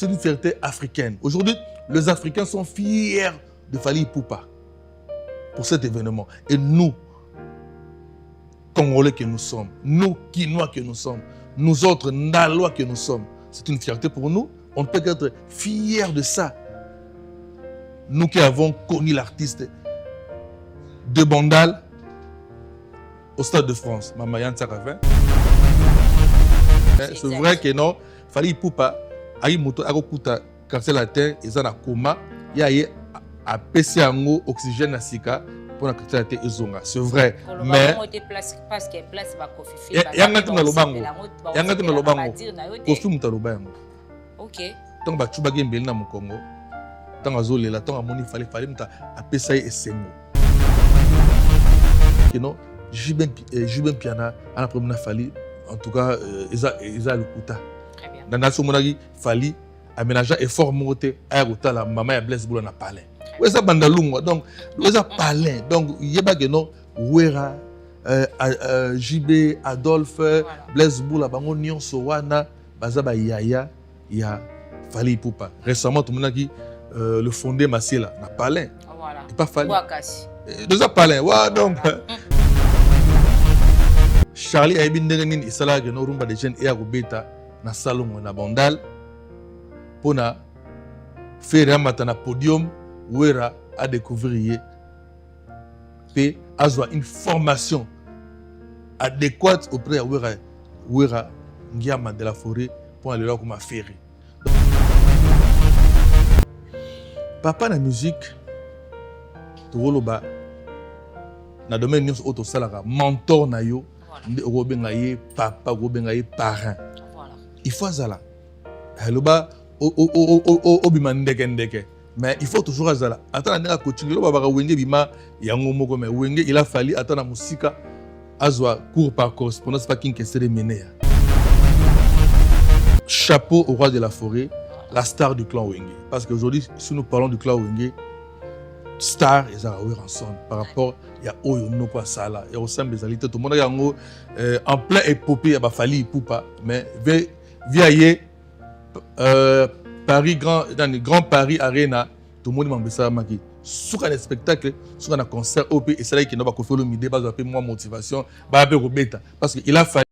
C'est une fierté africaine. Aujourd'hui, les Africains sont fiers de Fally Ipupa pour cet événement. Et nous, Congolais que nous sommes, nous, Kinois que nous sommes, nous autres, Nalois que nous sommes, c'est une fierté pour nous. On ne peut qu'être fiers de ça. Nous qui avons connu l'artiste de Bandal au Stade de France, Mamayan Tsaravin. C'est vrai que non, Fally Ipupa, ayi moto akokuta quartier latin eza na coma ya ye a pesi yango oxygène na sika pour na quartier latin ezonga. C'est vrai, mais parce que place ba kofi yanga tuna lobango kofi mutaloba yango. OK. Donc ba chuba gembeli na Mukongo. Tant azolela tant amoni Fally muta a pesa ye esengo. Non, Jubin Piana à la première Fally en tout cas eza lokuta. Dans la Somonagi, Fally aménager effort monté à la maman ya Blaise Boula na palais. Ouais ça bandalungo donc ouais ça palais donc yeba que non Wera JB Adolphe Blaise Boula bango nyonso wana baza ba yaya ya Fally Ipupa. Récemment tout le monde qui le fondé Massiela na palais. Voilà. Et pas Fally. Deux palais. Ouais donc Charlie a bien ndenge isala que no rumba de jeunes et à Robeta na salon na Bandal pour na faire un podium Wera à découvrir et avoir une formation adéquate auprès de Wera Ngiama de la forêt pour aller là comme ferry. Papa na musique toloba na domaine nyonso auto salaka mentor na yo nde obenga ye papa obenga ye parrain. Il faut azala. Heloba obima ndeke. Mais il faut toujours azala. Attends na coaching lo baba wenge bima yango moko mais wenge il a fallu attendre musika azwa cours par correspondance pas kin kessere menea. Chapeau au roi de la forêt, la star du clan Wenge. Parce qu'aujourd'hui, si nous parlons du clan Wenge, star et Zaraoué Ranson par rapport il y a Oyo Noko Sala, il y a aussi des alités. Tout le monde est en plein épopée, il y a Fally Ipupa, mais via Paris dans le Grand Paris Arena, tout le monde m'a dit ça maki. Sur un spectacle, sur un concert OP et c'est là qu'il n'a pas fait le midi, base de moi motivation, bah Robeta parce qu'il a fallu.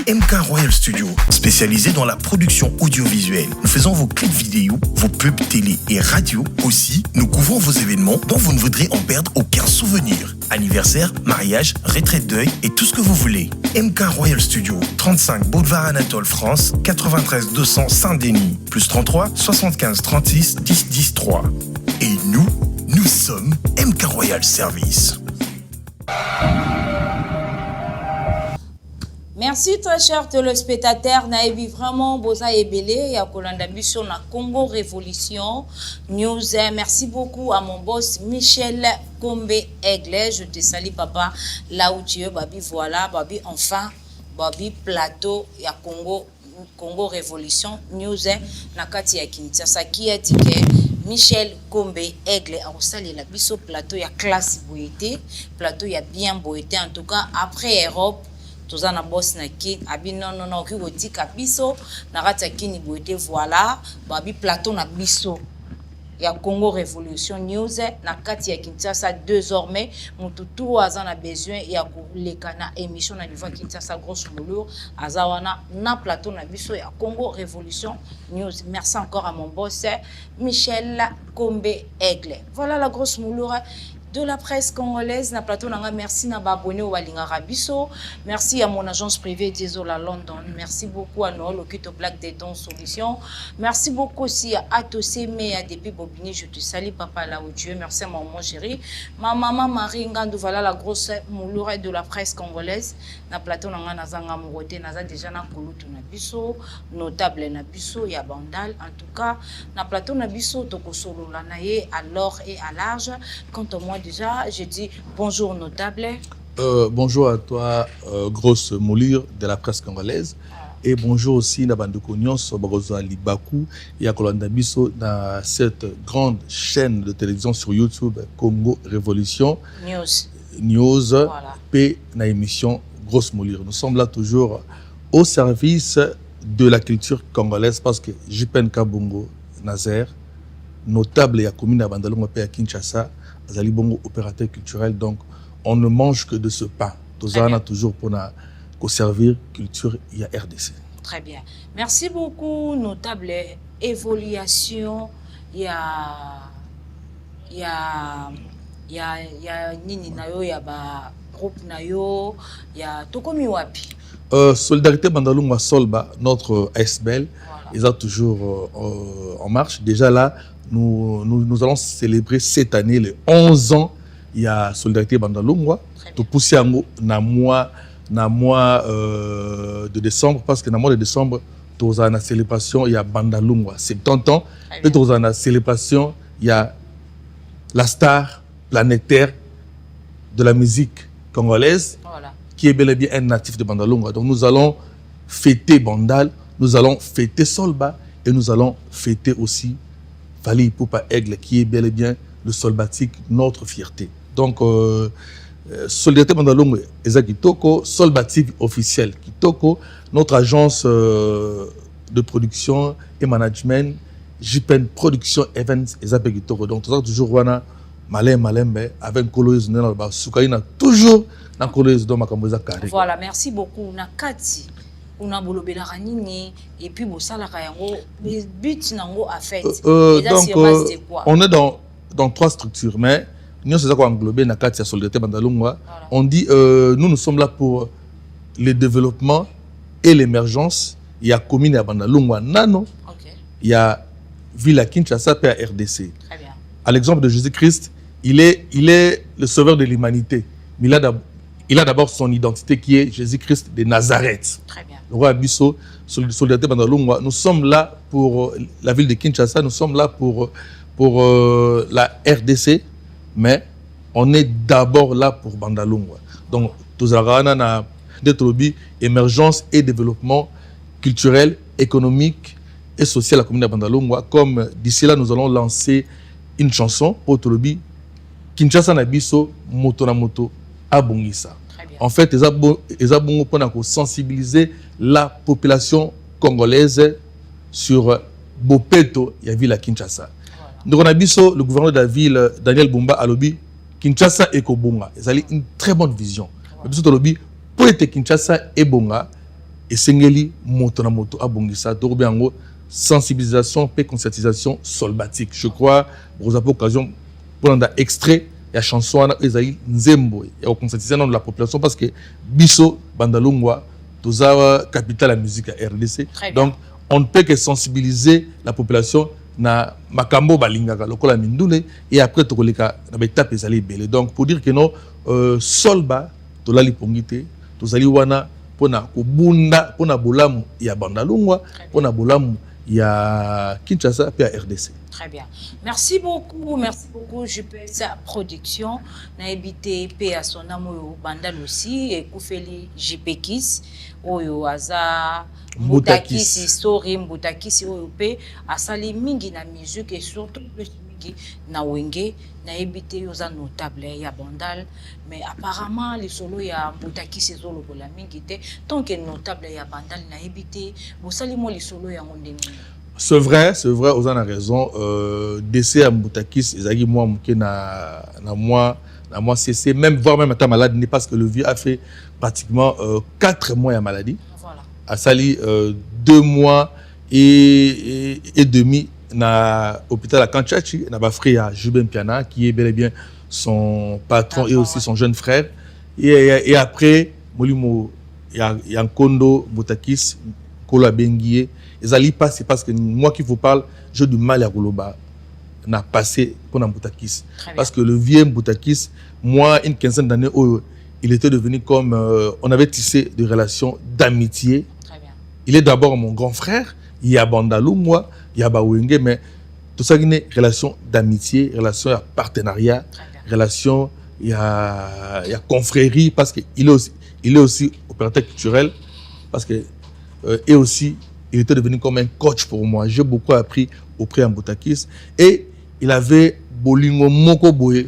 MK Royal Studio, spécialisé dans la production audiovisuelle. Nous faisons vos clips vidéo, vos pubs télé et radio. Aussi, nous couvrons vos événements dont vous ne voudrez en perdre aucun souvenir. Anniversaire, mariage, retraite deuil et tout ce que vous voulez. MK Royal Studio, 35 Boulevard Anatole France, 93 200 Saint-Denis, plus 33 75 36 10 10 3. Et nous sommes MK Royal Service. Merci très chers téléspectateurs. Naïbi vraiment Boza Ebele ya Kolanda Biso na Congo Révolution News. Merci beaucoup à mon boss Michel Kombe Aigle. Je te salue papa là où tu es babi voilà babi enfin babi plateau ya Congo Révolution News na kati ya Kinshasa qui a dit que Michel Kombe Aigle a aussi la biso plateau ya classe boité plateau ya bien boité en tout cas après Europe toza na boss na ki abi non ki wotika biso na rata kini boite voilà babi plateau na biso ya Congo Révolution News na kati ya Kinshasa désormais mututu azana besoin ya koleka na émission na niveau Kinshasa grosso modo azawana na plateau na biso ya Congo Révolution News. Merci encore à mon boss Michel Kombe Aigle. Voilà la grosse moulure de la presse congolaise na plateau nanga. Merci na abonné au Walinga Rabiso. Merci à mon agence privée Dézola London. Merci beaucoup à Noël Okito Black Déton Solutions. Merci beaucoup aussi à Atosé Mea depuis Bobigny. Je te salue papa là où tu es. Merci à maman chérie. Ma maman Marie Ngandou. Voilà la grosse moulure de la presse congolaise. Na plateau nanga nazanga morote naza déjà na kulutu na biso notable na biso ya Bandal. En tout cas na plateau na biso tokosolo la naye à l'or et à large. Quant à moi déjà, je dis bonjour notable. Bonjour à toi, grosse moulure de la presse congolaise. Et bonjour aussi à Bandoko Nyonso Barozo Libaku et à Kolanda Biso dans cette grande chaîne de télévision sur YouTube Congo Révolution News. Voilà. P na émission Grosse moulure. Nous sommes là toujours au service de la culture congolaise parce que Jipen Kabongo, Nazaire, notable et à commune à Bandalongo et à Kinshasa, Azali Bongo, opérateur culturel. Donc, on ne mange que de ce pain. Tous on a toujours pour servir culture, il y a RDC. Très bien. Merci beaucoup, notable évolution. Il y a nini nayo, il y a groupe nayo, il y a Tokomi Wapi. Solidarité Bandalunga Solba, notre ASBL, ils ont toujours en marche. Déjà là, nous allons célébrer cette année les 11 ans. Il y a Solidarité Bandalunga. Tout poussé na mois de décembre, parce que dans le mois de décembre, dans la célébration, il y a Bandalunga, 70 ans. Et dans la célébration, il y a la star planétaire de la musique congolaise, qui est bel et bien un natif de Bandalunga. Donc nous allons fêter Bandal, nous allons fêter Solba, et nous allons fêter aussi Fali Ipupa Aigle, qui est bel et bien le Solbatique, notre fierté. Donc, Solidarité Bandalunga, Eza Kitoko, Solbatique officiel Kitoko, notre agence de production et management, JPN Production Events, Eza Kitoko. Donc, toujours wana Malembe, avec Koloïs, Soukaina, toujours dans Koloïs, dans Makamboza Carré. Voilà, merci beaucoup. Nakati. On a et puis le but nango a fait. Donc on est dans 3 structures, mais nous sommes englobés dans la Solidarité Bandalunga. On dit nous sommes là pour le développement et l'émergence. Il y a commune à Bandalunga Nano, il y a ville à Kinshasa et à RDC. À l'exemple de Jésus-Christ, il est le sauveur de l'humanité. Mais il a d'abord son identité qui est Jésus-Christ de Nazareth. Très bien. Le roi Abisso, Solidarité Bandalunga, nous sommes là pour la ville de Kinshasa, nous sommes là pour la RDC, mais on est d'abord là pour Bandalunga. Donc, nous avons émergence et développement culturel, économique et social à la commune de Bandalunga. Comme d'ici là, nous allons lancer une chanson pour Tolobi, Kinshasa Nabiso, Moto na Moto, Abongisa. En fait, ils ont pour sensibiliser la population congolaise sur Bopeto, il y a ville à Kinshasa. Donc, on a vu le gouverneur de la ville, Daniel Bumba, à l'obbi, Kinshasa et Kobonga. Ils ont une très bonne vision. Pour être Kinshasa et Bonga, et Sengeli, Moto na Moto, Abongisa, Dorobiango, sensibilisation et conscientisation solbatique. Je crois, vous avez l'occasion pour un extrait. Il y a chanson Esaïe Nzembo, il y a conscientisation de la population parce que Bisso, Bandalungwa, tous la capitale de la musique à RDC. Donc, on ne peut que sensibiliser la population na makambo balingaka lokola mindule et après tokoleka na betape ezali belé. Donc, pour dire que non, solba tolali pongite, tozali wana pona kobunda pona bolamu ya Bandalungwa, pona bolamu ya Kinshasa et à RDC. Très bien. Merci beaucoup, je peux sa production. Na habité pe à son amour Bandal aussi et Koufeli JPKIS oyo aza Mbutakisi story Mbutakisi oyo pe asali mingi na musique et surtout plus mingi na wenge na habité yoza notable ya Bandal mais apparemment les solo ya Mbutakisi zolo bola mingi te tant que notable ya Bandal na habité bosali mo les solo ya ngondemi. C'est vrai, vous en avez raison. Décès à Mbutakis, ils ont moi cessé, même voire même étant malade, parce que le vieux a fait pratiquement 4 mois à maladie. Voilà. A sali 2 mois et demi à l'hôpital à Kanchachi, na frère Juben Piana, qui est bel et bien son patron et aussi son jeune frère. Et après, il y a un Kondo Mbutakis, Kola Benguié. Les alliés passent parce que moi qui vous parle, j'ai du mal à Goloba. N'a passé pour Mbutakis. Parce que le vieux Mbutakis, moi, une quinzaine d'années, il était devenu comme. On avait tissé des relations d'amitié. Il est d'abord mon grand frère. Il y a Bandalou, moi, il y a Bawenge, mais tout ça, il y a une relation d'amitié, relation de partenariat, relation, il y a confrérie, parce qu'il est aussi opérateur culturel. Parce que. Et aussi. Il était devenu comme un coach pour moi. J'ai beaucoup appris auprès de Mbutakis. Et il avait Bolingo Moko Boye.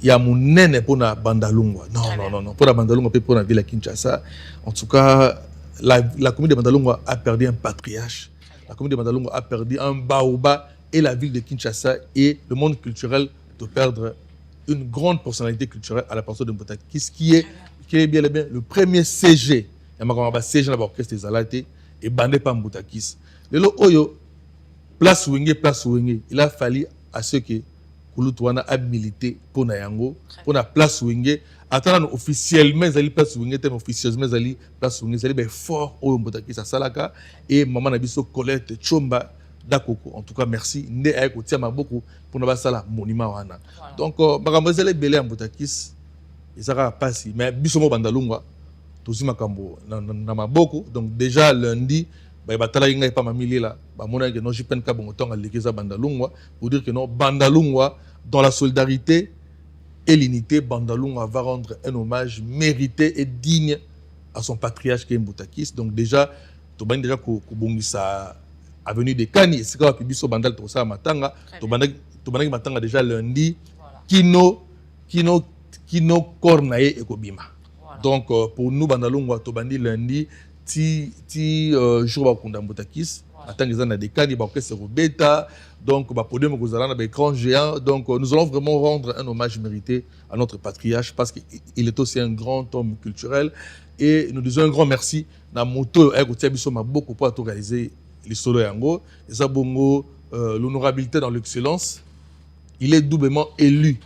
Il y a mon nene pour la Bandalungwa. Non. Pour la Bandalungwa, pour la ville à Kinshasa. En tout cas, la commune de Bandalungwa a perdu un patriarche. La commune de Bandalungwa a perdu un baoba et la ville de Kinshasa et le monde culturel de perdre une grande personnalité culturelle à la personne de Mbutakis qui est bien le premier CG. Il y a un CG dans l'orchestre des Alatés et bandé par Mbutakis. Le Oyo, place Wenge, il a fallu à ceux qui Kouloutouana a milité pour Nayango, pour la place Wenge. Attends, officiellement, ils allaient place Wenge, officieusement, ils allaient place Wenge, ils allaient fort au Mbutakis à Salaka et maman Nabiso Colette Chomba Dakoko. En tout cas, merci. Né avec Otiama beaucoup pour nous faire monument wana. Donc, makamazele belé Mbutakis, ils sera passé. Mais bisomo Bandalungwa, tout ça makambo na maboko. Donc déjà lundi. Batala inga pas mamili là mona que non jipen ka bon temps à l'église Bandalungwa pour dire que non Bandalungwa dans la solidarité et l'unité Bandalungwa va rendre un hommage mérité et digne à son patriarche qui est Mbutakis. Donc déjà to ban déjà ko bongisa avenue de Kani c'est quoi biso bandal to ça matanga to banaki matanga déjà lundi kino kornae et kobima. Donc pour nous Bandalungwa to bandi lundi ti jour bakunda Mbutakis attendre les années des cani bakese robeta donc ba podium kozala na ba écran géant. Donc nous allons vraiment rendre un hommage mérité à notre patriarche parce qu'il est aussi un grand homme culturel et nous disons un grand merci na moto e kotia biso maboko pour tout réaliser les solo yango eza bongo l'honorabilité dans l'excellence. Il est doublement élu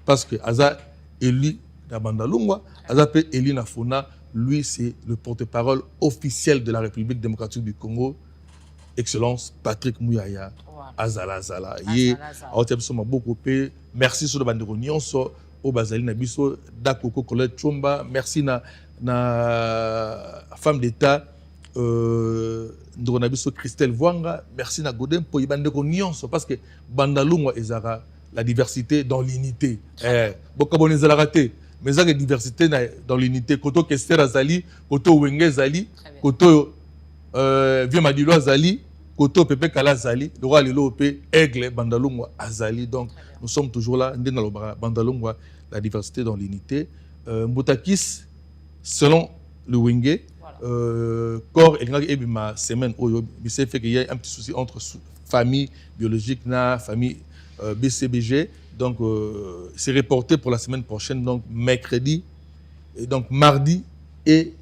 parce que aza élu na Bandalungwa aza pe élu na Fona. Lui, c'est le porte-parole officiel de la République démocratique du Congo. Excellence, Patrick Mouyaya, Azala. Merci sur le bandero Nyonso, au Bazali Nabiso, Dakoko Colette Chomba. Merci na femme d'État, Ndronabiso Christelle Vwanga. Merci na Godem pour Bandero Nyonso, parce que Bandalungwa Ezara, la diversité dans l'unité. Bokabone Ezala raté. Mais il y a une diversité dans l'unité. Koto Kester Azali, Koto Wenge Azali, Koto Viemadilo Azali, Koto Pepe Kala Azali, le roi Lilo Ope, Aigle, Bandalungwa Azali. Donc nous sommes toujours là, Bandalungwa, la diversité dans l'unité. Mbutakis, selon le Wenge, corps et ma semaine, il s'est fait qu'il y a un petit souci entre famille biologique, famille BCBG. Donc, c'est reporté pour la semaine prochaine, donc mercredi, et donc mardi et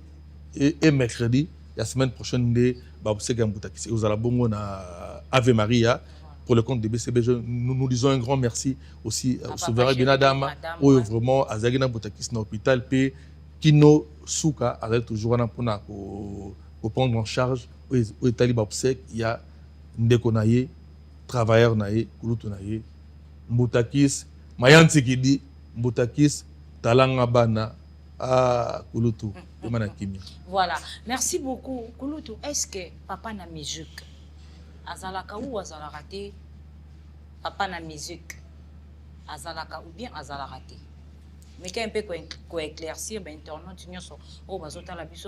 mercredi, la semaine prochaine, vous allez bongo na Ave Maria pour le compte de BCBG. Nous disons un grand merci aussi au souverain Benadama, où vraiment, Azagina Mbutakis na hôpital, puis Kino Souka, avec toujours un pour prendre en charge, au Taliba Obsek, il y a Ndekonaye, travailleur Naye, Kouloutou Naye. Mbutakis, Mayanti Kidi, Mbutakis, Talanga Bana, Kouloutou, Voilà, merci beaucoup. Kouloutou, est-ce que papa na musique Azalaka ou Azalakate? Papa na musique Azalaka ou bien Azalakate? Mais quand on peut éclaircir, internaute, nous sommes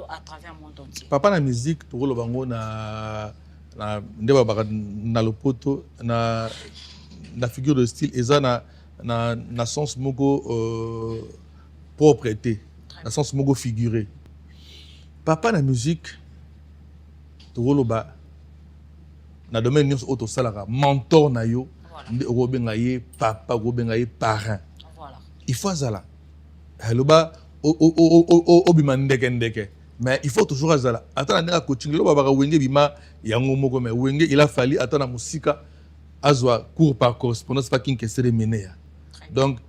à travers le monde entier. Papa na musique, pour le bango na lopoto, la figure de style et ça na sens mogo propreté, na sens mogo figuré. Papa na musique to woloba na domaine nyos auto salara mentor na yo ndi obenga ye papa obenga ye parrain. Voilà. Il faut azala. Loba obima ndeke. Mais il faut toujours azala. Attends na coaching loba ba wenge bima yango moko mais wenge il a fallu attendre musika azwa cours par correspondance pas qu'une question de mener. Donc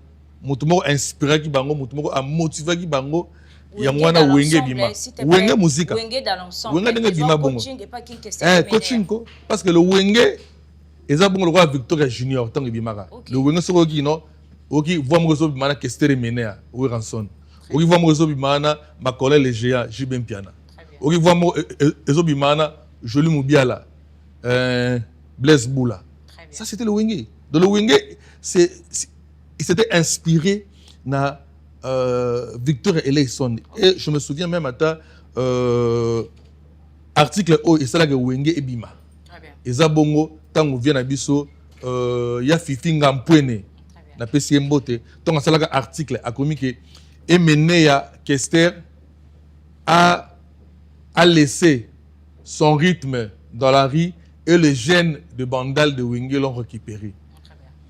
mutumo inspiré ki bango mutumo a motivé ki bango yangwana wenge bima wenge musique wenge dans l'ensemble wenge ndenge bima bongo coaching et pas qu'une question de coaching ko parce que le wenge eza bongo le roi Victoria Junior tant bimaka le wenge soko ki no oki voit mo zo bima na question de mener ou ranson oki voit mo zo bima na Makolé le géant Jibem Piana oki voit mo ezo bima na Joli Mubiala Blaise Boula. Ça, c'était le Wenge. Donc, le Wenge, il s'était inspiré na Victor Eleison. Et je me souviens même à article O, et c'est là que Wenge et Bima. Et Zabongo, tant qu'on vient à Bisso, ya Fifi Ngampwene, na PC Mbote, tant qu'on a article à communiquer, et mené à Kester à a laissé son rythme dans la rue et les gènes de Bandal de Wenge l'ont récupéré.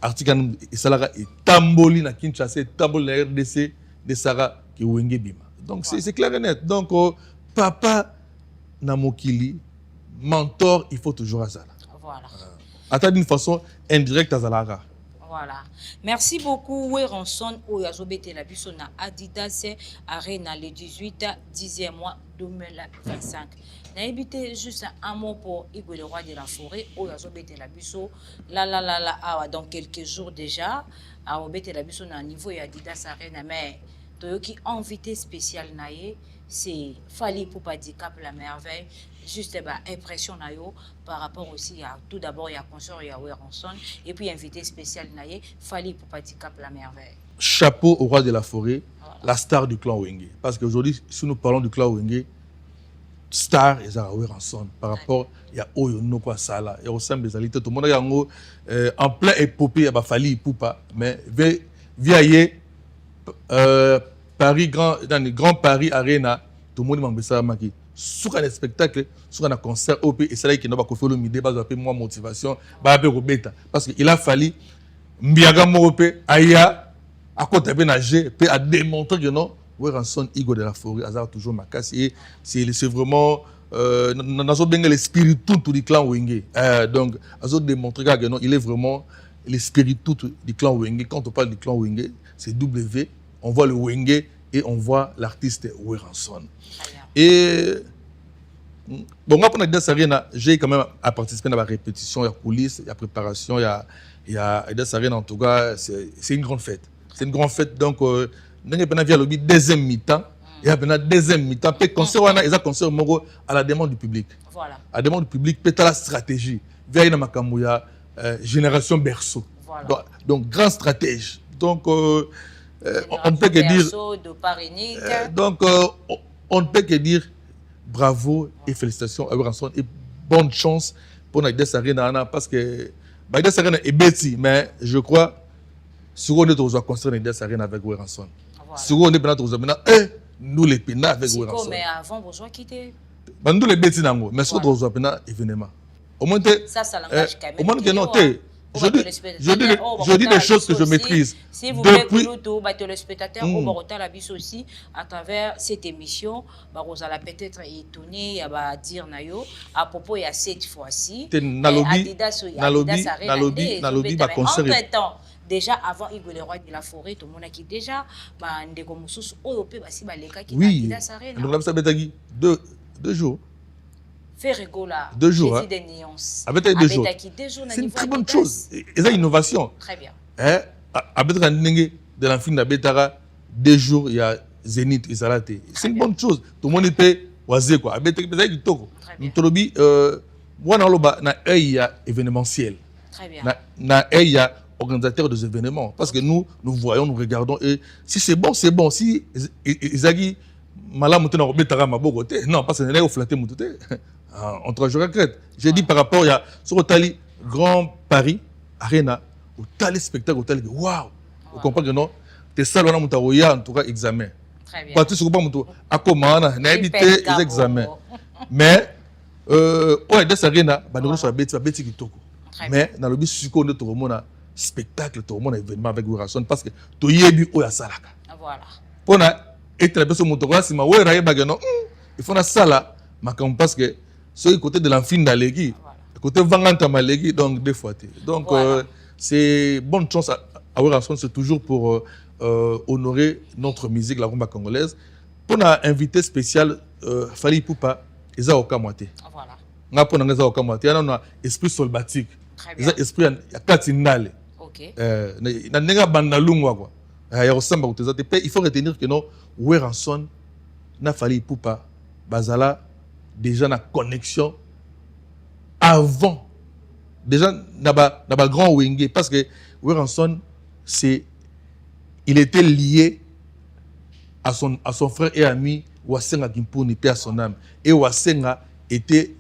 Article Salara et Tamboli na Kinshasa, Tamboli na RDC de Sara qui Wenge Bima. Donc c'est clair et net. Donc papa Namokili, mentor, il faut toujours Azala. Voilà. Attends d'une façon indirecte Azalara. Voilà. Merci beaucoup. Weranson Oyazobete la biso na Adidas Arena le 18 10e mois 2025. Na évité juste un mot pour Igwe le roi de la forêt Oyazobete la biso la dans quelques jours déjà à obete la biso na niveau ya Adidas Arena mais toyoki invité spécial naé c'est Fally Ipupa Cap la merveille juste impression nayo par rapport aussi à tout d'abord il y a concert il y a Weranson et puis invité spécial naé Fally Ipupa Cap la merveille. Chapeau au roi de la forêt, voilà. La star du clan Wenge. Parce qu'aujourd'hui si nous parlons du clan Wenge, star et Weranson par rapport il y a Oyo quoi ça là il y a aussi des alités tout le monde en plein épopée il y a Fally Ipupa mais via Paris dans le Grand Paris Arena tout le monde m'a ça maki sur un spectacle sur un concert OP et c'est là qu'il n'a pas fait le midi bas peu moins motivation ba be robeta parce que il a fallu mbiaga moropé aya à côté de nager peut à démontrer que non Weranson Igwe de la forêt azar toujours ma casse et c'est vraiment nazo benga l'esprit tout du clan Wenge donc azo démontrer que non il est vraiment l'esprit tout du clan Wenge. Quand on parle du clan Wenge c'est W, on voit le Wenge et on voit l'artiste Weranson. Et bon, moi, pendant Adidas Arena, j'ai quand même à participer à la répétition, il y a coulisses, il y a préparation, il y a Adidas Arena, en tout cas, c'est une grande fête. C'est une grande fête, donc, il y a le deuxième mi-temps, il y a le deuxième mi-temps, puis concert, il y a concert à la demande du public. Voilà. À la demande du public, peut-être la stratégie. Il y a Makamouya, Génération Berceau. Voilà. Donc, grand stratège. Donc, on ne peut que dire. Donc, on ne peut que dire bravo et félicitations à Weranson et bonne chance pour Adidas Arena parce que Adidas Arena est bêti, mais je crois si on est aux construire Adidas Arena avec Weranson. Si on est maintenant nous les pénats avec Weranson. Mais avant vous quitter. Nous les bêtis nango, mais si on est aux pénats événement. Au moins ça langage quand même. Au moins que non je dis des choses que je maîtrise. Si vous voulez que le spectateur au la bis aussi, à travers cette émission, vous allez peut-être étonner, dire à propos il y a cette fois-ci. Adidas entre-temps, déjà avant Igwe le roi de la forêt, tout le monde a qui déjà, ndeko mususu oyo pe basi baleka qui Adidas Arena. Donc là ça betagi 2 jours. Ferregola, 2 jours. Des nuances. Avec 2 jours. C'est une très bonne chose. Et ça, innovation. Très bien. Avec de la fin de Betara, 2 jours, il y a Zénith et Salate. C'est une bonne chose. Tout le monde peut oiser quoi. Avec du toko. Nous il y a événementiel. Très bien. Il y a organisateur des événements. Parce que nous voyons, nous regardons. Et si c'est bon, c'est bon. Si Izagi, Malam Betara Mabogote, non, parce que n'est pas flatté Moutoute. En 3 jours à Crète. J'ai dit par rapport à sur le Tali Grand Paris Arena, au Tali spectacle, au Tali waouh, vous comprenez que non, t'es ça là en tout cas examen. Très bien. Pas tout ce que vous à comment n'a évité les examens. Mais ouais Adidas Arena, bah nous sommes bêtis qui toko. Mais dans le but suko de tout le monde spectacle, tout le monde événement avec Weranson parce que tu y es bu au Salaka. Voilà. Pour na être la personne motokola si ma ouais raye bagano, il faut na sala makam parce que sur le côté de l'enfin d'Alégui, le côté Vanganta Malégui, donc 2 fois. Donc, voilà. C'est bonne chance à Weranson, c'est toujours pour honorer notre musique, la rumba congolaise. Pour un invité spécial, Fally Ipupa, Eza Okamwate. Voilà. On a pris Eza Okamwate, on a un esprit solbatique. Il y a esprit, il y a Katinale. Ok. Il y a Bandalungwa, quoi. Il faut retenir que non, Weranson, n'a Fally Ipupa, Bazala, déjà na connexion avant déjà na grand Wenge parce que Weranson il était lié à son frère et ami Wasenga Kimpuni, paix à son âme, et Wasenga était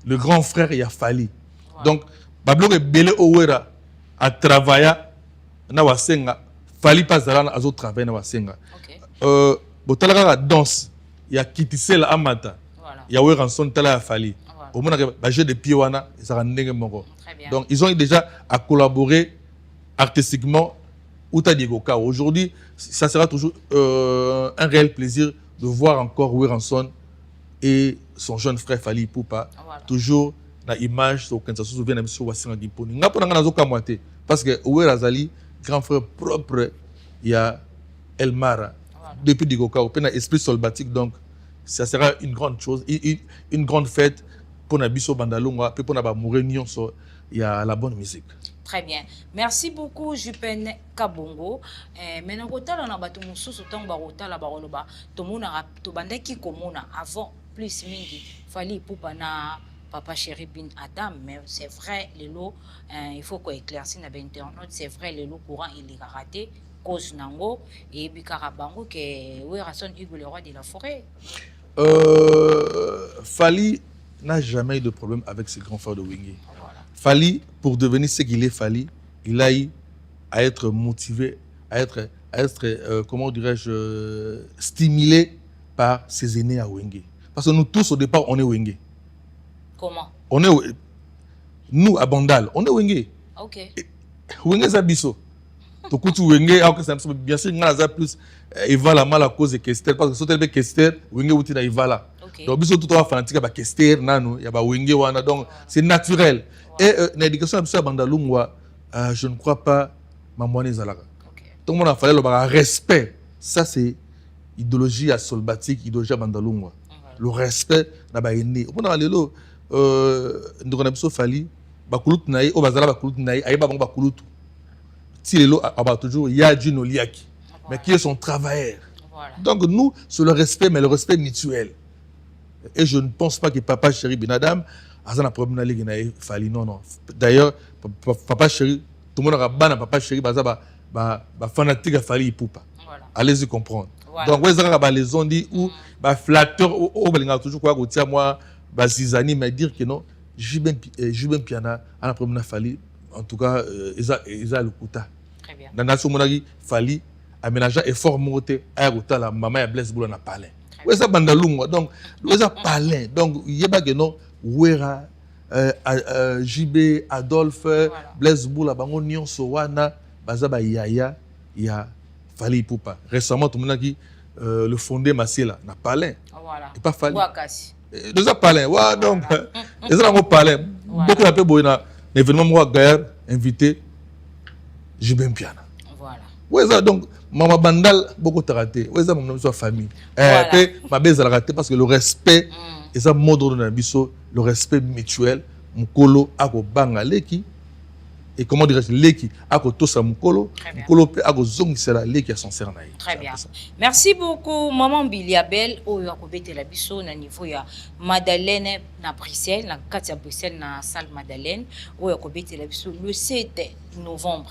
le grand frère et Fally. Donc Bablo Belé Owera a travaillé na Wasenga, Fally pas zala azo travailler na Wasenga. Botalaka danse, il y a Kitisela Amata. ya Weir Ranson tala ya Fally. Au moins ba jeu de pied wana ça ndenge moko. Donc ils ont déjà à collaborer artistiquement Outa Diego Ka. Aujourd'hui, ça sera toujours un réel plaisir de voir encore Weir Ranson et son jeune frère Fally Ipupa toujours na image so quand ça se souvient même sur Wasinga Giponi. Nga pona na zo kamwate parce que Weir Azali grand frère propre il y a Elmara depuis Diego Ka au esprit solbatique, donc ça sera une grande chose, une grande fête pour Nabiso Bandalunga, pour na ba réunion so il y a la bonne musique. Très bien. Merci beaucoup, Jupen Kabongo. Maintenant, on a battu mon sous autant barota la baroloba. Tout le monde a tout bandé qui communa avant plus mingi. Fally Ipupa na papa chéri bin Adam, mais c'est vrai les lots. Il faut qu'on éclaircisse na internaute. C'est vrai les lots courant il est raté cause nango et bikarabango que Weir Ranson Hugo le roi de la forêt. Fally n'a jamais eu de problème avec ses grands frères de Wenge. Fally, pour devenir ce qu'il est, Fally, il a eu à être motivé, à être comment dirais-je, stimulé par ses aînés à Wenge. Parce que nous tous, au départ, on est Wenge. Comment? Nous, à Bandal, on est Wenge. Ok. Wenge Zabiso. Donc, tu Wenge, bien sûr, il y a plus, il va la mal à cause de Kester, parce que si tu es Kester, Wenge ou tu es là. Donc, biso tout le fanatique à Kester, nano, il y a Wenge wana, donc c'est naturel. Et l'éducation à Bandalungwa, je ne crois pas Mamouane Zalaga. Donc, il fallait le respect. Ça, c'est idéologie à Solbatique, idéologie à Bandalungwa. Le respect n'a pas été. On a lelo, nous avons Fally, Bakulut Naï, au Bazala Bakulut Naï, Aïba Bang Bakulut. Si lelo a toujours Yadji Noliaki, mais qui est son travailleur. Donc, nous, c'est le respect, mais le respect mutuel. Et je ne pense pas que papa chéri Binadam a un problème avec Fally. Non. D'ailleurs, papa chéri, tout le monde a ban papa chéri, fanatique à Fally Ipupa. Allez-y comprendre. Donc, vous avez les gens dit ou flatteur, ou toujours quoi, moi, Zizani, mais dire que non, Juben Piana a un problème avec Fally. En tout cas, ils ont le Kouta. Très bien. Dans la Somonagi, Fally aménageant effort monté à la maman et Blaise Boula na palin. Ouais, ça Bandalunga. Donc, ouais, ça palin. Donc, il y a pas que non, Wera, JB, Adolphe, Blaise Boula, Bango, Nyon, Sowana, Bazaba, Yaya, il y a Fally Ipupa. Récemment, tout le monde a dit le fondé Massila, na palin. Voilà. Et pas Fally. Ouakasi. Déjà palin. Ouais, donc, les gens ont palin. Beaucoup d'appels, bon, l'événement, moi, Gaillard, invité, JB Piana. Voilà. Ouais, ça, donc, Maman Bandal, beaucoup de raté. Ouais, ça, mon famille. Ma belle, elle a raté parce que le respect, et ça, mode de Nabiso, le respect mutuel, Mukolo, Ako Banga Leki, et comment dirais-je, Leki, Ako Tosa Mukolo, Mukolo, Ako Zong, c'est la Leki à son cernaï. Très bien. Merci beaucoup, Maman Biliabel, au Yakobete Labiso, na niveau ya Madeleine, na Bruxelles, na Katia Bruxelles, na salle Madeleine, au Yakobete Labiso, le 7 novembre.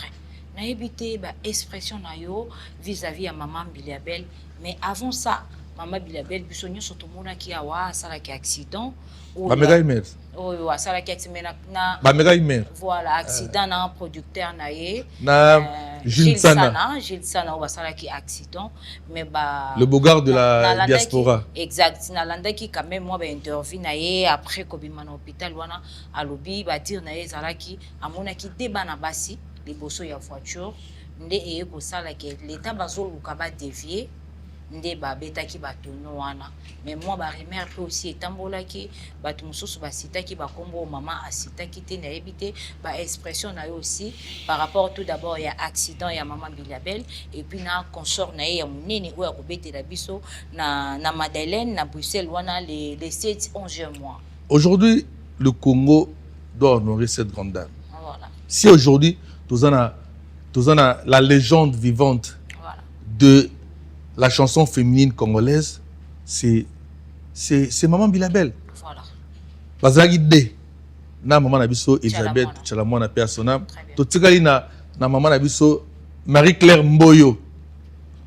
Na évité expression na yo vis-à-vis à maman Biliabel, mais avant ça maman Biliabel bisonyo surtout mona qui a wa sala qui accident ba mega imer wa sala qui accident na ba mega imer voilà accident na un producteur na ye na Gilles Sana wa sala qui accident mais ba le bogard de la diaspora exact na landa qui quand même moi ba interview na ye après ko bima na hôpital wana alobi ba dire na ye sala qui amona qui débat na basi les bossos ya voiture nde eye kosala ke l'état bazoluka ba dévier nde ba betaki batono wana mais moi ba remer pe aussi etambolaki bato mosusu basitaki bakombo mama asitaki te na ebité ba expression na yo aussi par rapport tout d'abord ya accident ya maman Biliabel et puis na consort na ya munene oya kobetela biso na Madeleine na Bruxelles wana les 7-11 mois. Aujourd'hui le Congo doit honorer cette grande dame. Voilà. Si aujourd'hui nous avons la légende vivante de la chanson féminine congolaise, c'est Maman Biliabel. Voilà. Bazagi de na maman nabiso Elisabeth Chalamwana persona. Totikali na maman nabiso Marie-Claire Mboyo.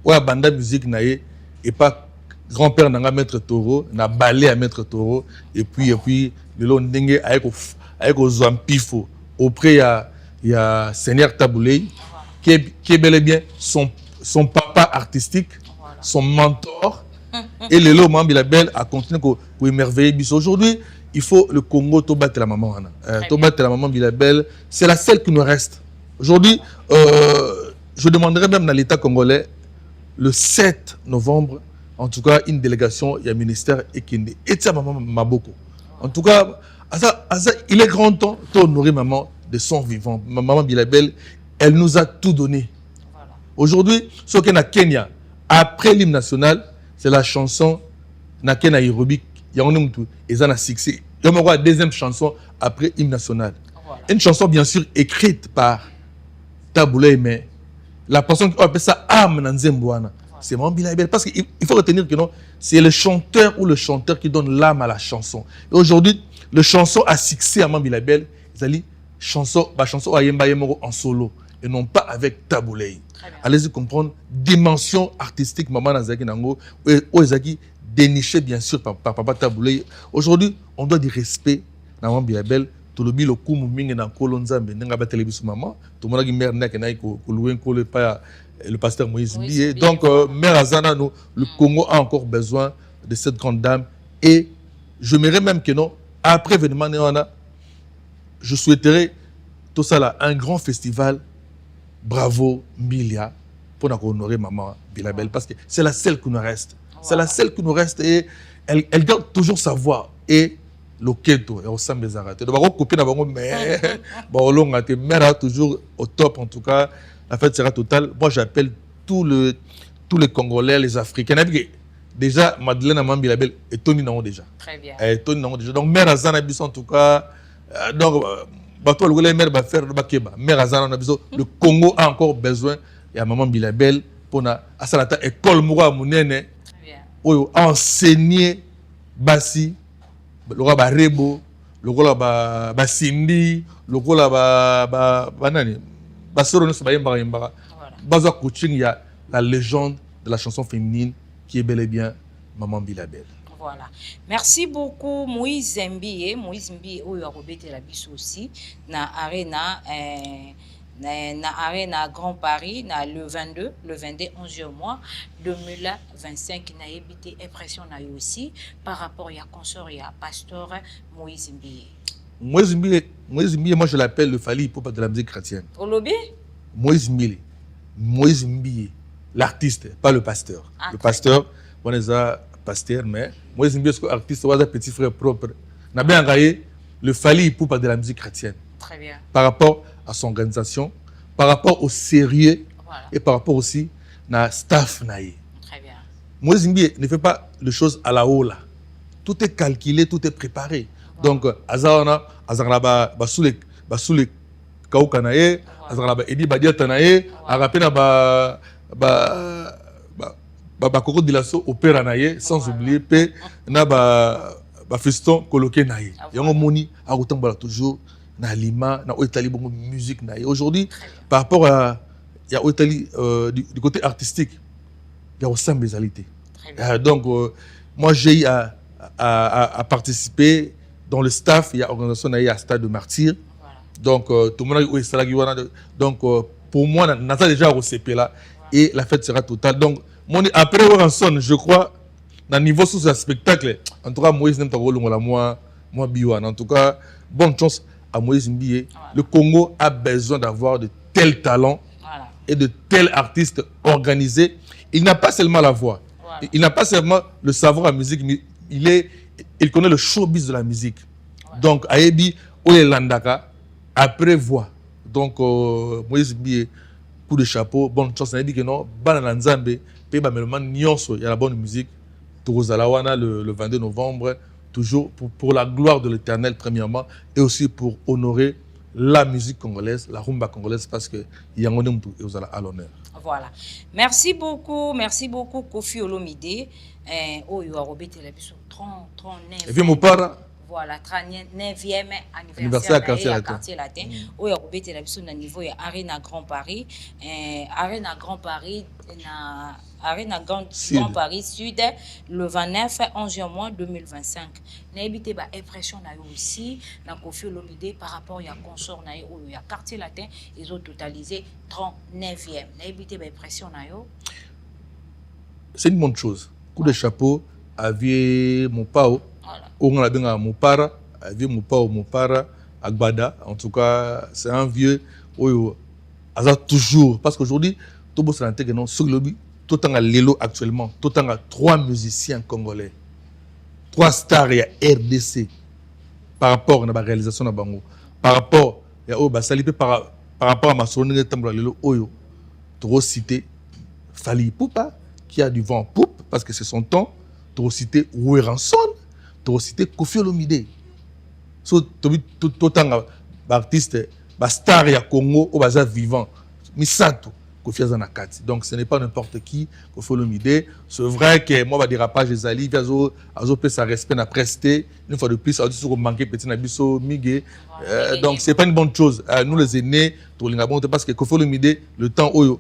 Oya banda musique nae et pas grand-père nanga Maître Toro, na ballet à Maître Toro et puis le long ndenge avec aux zampifo auprès il y a Seigneur Taboulé qui est bel et bien son papa artistique, son mentor. Et le Maman Biliabel a continué pour émerveiller biso. Aujourd'hui, il faut le Congo to battre la maman. To battre la maman Bilabel, c'est la seule qui nous reste. Aujourd'hui, je demanderais même dans l'État congolais, le 7 novembre, en tout cas, une délégation, il y a un ministère Ekinde. Et ça, maman Maboko. En tout cas, il est grand temps d'honorer maman de son vivant. Maman Bilabel, elle nous a tout donné. Voilà. Aujourd'hui, ce qu'il y a au Kenya, après l'hymne national, c'est la chanson Nake Nairobi. Il y a un succès. Il y a une deuxième chanson après l'hymne national. Voilà. Une chanson, bien sûr, écrite par Taboulé, mais la personne qui appelle ça Âme Nanzembouana. C'est Maman Bilabel. Parce qu'il faut retenir que non, c'est le chanteur ou le chanteur qui donne l'âme à la chanson. Et aujourd'hui, le chanson a succès à Maman Bilabel. C'est-à-dire, chanson en solo. Et non pas avec Taboulé. Allez-y comprendre, dimension artistique, Maman Nazaki Nango, Oezaki, déniché bien sûr par Papa Taboulé. Aujourd'hui, on doit du respect à Maman Bilabel. Tout le bilo kumu mingi na kolonzambe n'enga ba télévision maman tout le monde qui mère nek na ko louer ko le pasteur Moïse Mbié. Donc mère Azana nous le Congo a encore besoin de cette grande dame et je m'aimerais même que non après événement néana je souhaiterais tout ça là un grand festival bravo Mbilia pour honorer maman Bilabel parce que c'est la seule qui nous reste. C'est la seule qui nous reste et elle garde toujours sa voix et Loketo et au Sambé Zarate. Donc, on copie na bango mais bon long a été mère toujours au top en tout cas. La fête sera totale. Moi j'appelle tous les Congolais, les Africains. Déjà Madeleine Maman Bilabel et Tony Nango déjà. Très bien. Et Tony Nango déjà. Donc mère Azana biso en tout cas. Donc bateau le mère va faire le bakeba. Mère Azana na biso. Le Congo a encore besoin et à Maman Bilabel pour na asalata école moura munene. Très bien. Oyo enseigner basi le roi Rebo, le roi Sindi, le roi Banani, Basoro Sabayemba Yemba. Baza coaching, il y a la légende de la chanson féminine qui est bel et bien Maman Bilabel. Voilà. Merci beaucoup Moïse Mbié. Moïse Mbié, où il y a Robert Labisso aussi, na Arena. Na Arena Grand Paris na le 22 11e mois 2025 na habité impression na aussi par rapport à consort et à pasteur Moïse Mbié. Moïse Mbié, moi je l'appelle le Fally Ipupa de la musique chrétienne. Au lobby Moïse Mbié, l'artiste, pas le pasteur. Ah, le pasteur, on est un pasteur mais Moïse Mbié c'est artiste, c'est un petit frère propre. Na bien engagé le Fally Ipupa de la musique chrétienne. Très bien. Par rapport à son organisation, par rapport au sérieux et par rapport aussi à staff. Très bien. Moïse Mbié ne fait pas les choses à la haut là. Tout est calculé, tout est préparé. Donc, Azarana, Azaraba, Basoule Kaukanaye, Azaraba Edi Badiatanaye, Arapena Bakoko Dilasso, Opéra Naye, sans oublier P, Naba Fiston, Coloqué Naye. Yango Moni, Arutambala toujours. Na Lima, na Oitali bongo musique na. Aujourd'hui, par rapport à il y a Oitali du côté artistique, il y a aussi une bésalité. Donc moi j'ai eu à participer dans le staff, il y a organisation à Stade de Martyr. Voilà. Donc tout le monde donc pour moi on a déjà au CP là et la fête sera totale. Donc après Oranson, je crois dans le niveau sous ce spectacle, en tout cas Moïse n'aime pas moi Biwan. En tout cas, bonne chance à Moïse Mbié. Voilà. Le Congo a besoin d'avoir de tels talents et de tels artistes organisés. Il n'a pas seulement la voix, il n'a pas seulement le savoir en musique, mais il connaît le showbiz de la musique. Donc, Aebi, Oyelandaka, après voix. Donc, Moïse Mbié, coup de chapeau, bonne chance. On a dit que non, Bananzambe, Peba Meloman, Nyonso, il y a la bonne musique. Tourozalawana le 22 novembre. Toujours pour la gloire de l'Éternel, premièrement, et aussi pour honorer la musique congolaise, la rumba congolaise, parce que Yangonemtu est aux à l'honneur. Voilà. Merci beaucoup, Kofi Olomide. Oh, il y a Robert Television 39. Et puis, mon père. Voilà, 39e anniversaire à Quartier Latin. Où il y a Robert Television au niveau de Arena Grand Paris. Arena Grand Paris, Arena Grand Paris Sud, le 29 11e mois 2025. N'a habité ba impression na aussi na Kofi Olomide par rapport à consort na où il y a Quartier Latin, ils ont totalisé 39e. N'a habité ba impression na yo. C'est une bonne chose. Coup de chapeau à mon pao On a bien Moupara, vieux Moupara, Agbada. En tout cas, c'est un vieux. A toujours. Parce qu'aujourd'hui, tout le monde est sur le lobby. Tout le temps à l'élo actuellement. Tout le temps à 3 musiciens congolais. 3 stars et RDC. Par rapport à la réalisation de Bango. Par rapport par rapport à ma soirée de Tambra Lelo Oyo. Trop cité Fali Poupa, qui a du vent en poupe, parce que c'est son temps. Trop cité Oueranson. Trop cité Kofi Olomide. So, tout autant d'artistes, star ya Congo, au bazar vivant, Misato, Kofi Azanakati. Donc ce n'est pas n'importe qui, Kofi Olomide. C'est vrai que moi, dérapage des alliés, azo peut sa respect na presté. Une fois de plus, on dit sur manquer petit nabiso migé. Donc c'est pas une bonne chose. Nous les aînés, parce que Kofi Olomide, le temps où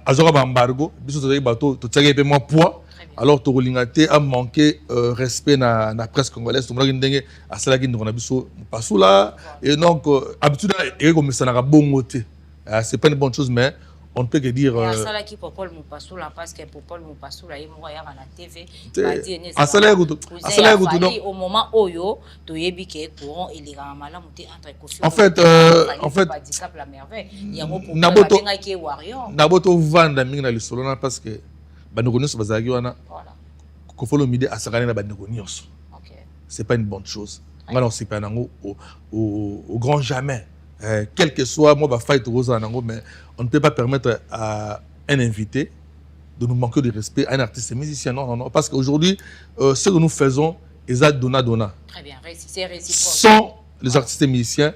azora embargo, biso tozali bateau, tout ça est moins poids. Alors to rolingate a manqué respect na presse congolaise, to mona ndenge asala ki ndona biso pasula et donc habitude et comme ça na bongoté. C'est pas une bonne chose, mais on ne peut que dire asala ki Popol Mupasula, parce que Popol Mupasula il mo ya na TV asala ko donc au moment oyo to yebi ke courant il est malamu te entre Kofi. En fait handicap la merveille yango pour naboto ki warrior naboto vanda mingi na lisolo parce que bandeko nyonso bazalaki wana Kofi Olomide asakani na bandeko nyonso. C'est pas une bonne chose. Ngana on sépare nango au grand jamais. Quel que soit moi fight rosa nango, mais on ne peut pas permettre à un invité de nous manquer de respect à un artiste musicien. Non, parce qu'aujourd'hui ce que nous faisons ils a donna. Très bien, c'est réciproque. Sans les artistes musiciens,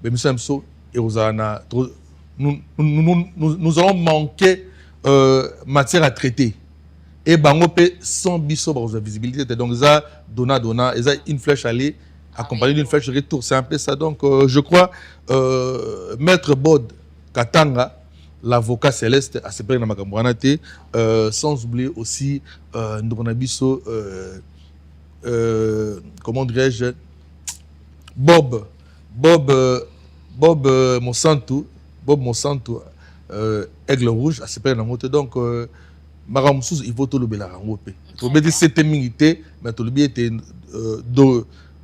nous allons manquer matière à traiter. Et bangope sans biso par visibilité. Donc ça donna, et ça une flèche aller accompagnée d'une flèche retour. C'est un peu ça. Donc je crois Maître Bod Katanga, l'avocat céleste à se prendre dans sans oublier aussi Ndonabiso comment dirais-je Bob Monsanto Aigle Rouge à se prendre dans donc Maramoussous, il faut tout le bélarango. Il faut dire cette minité, mais tout le bien était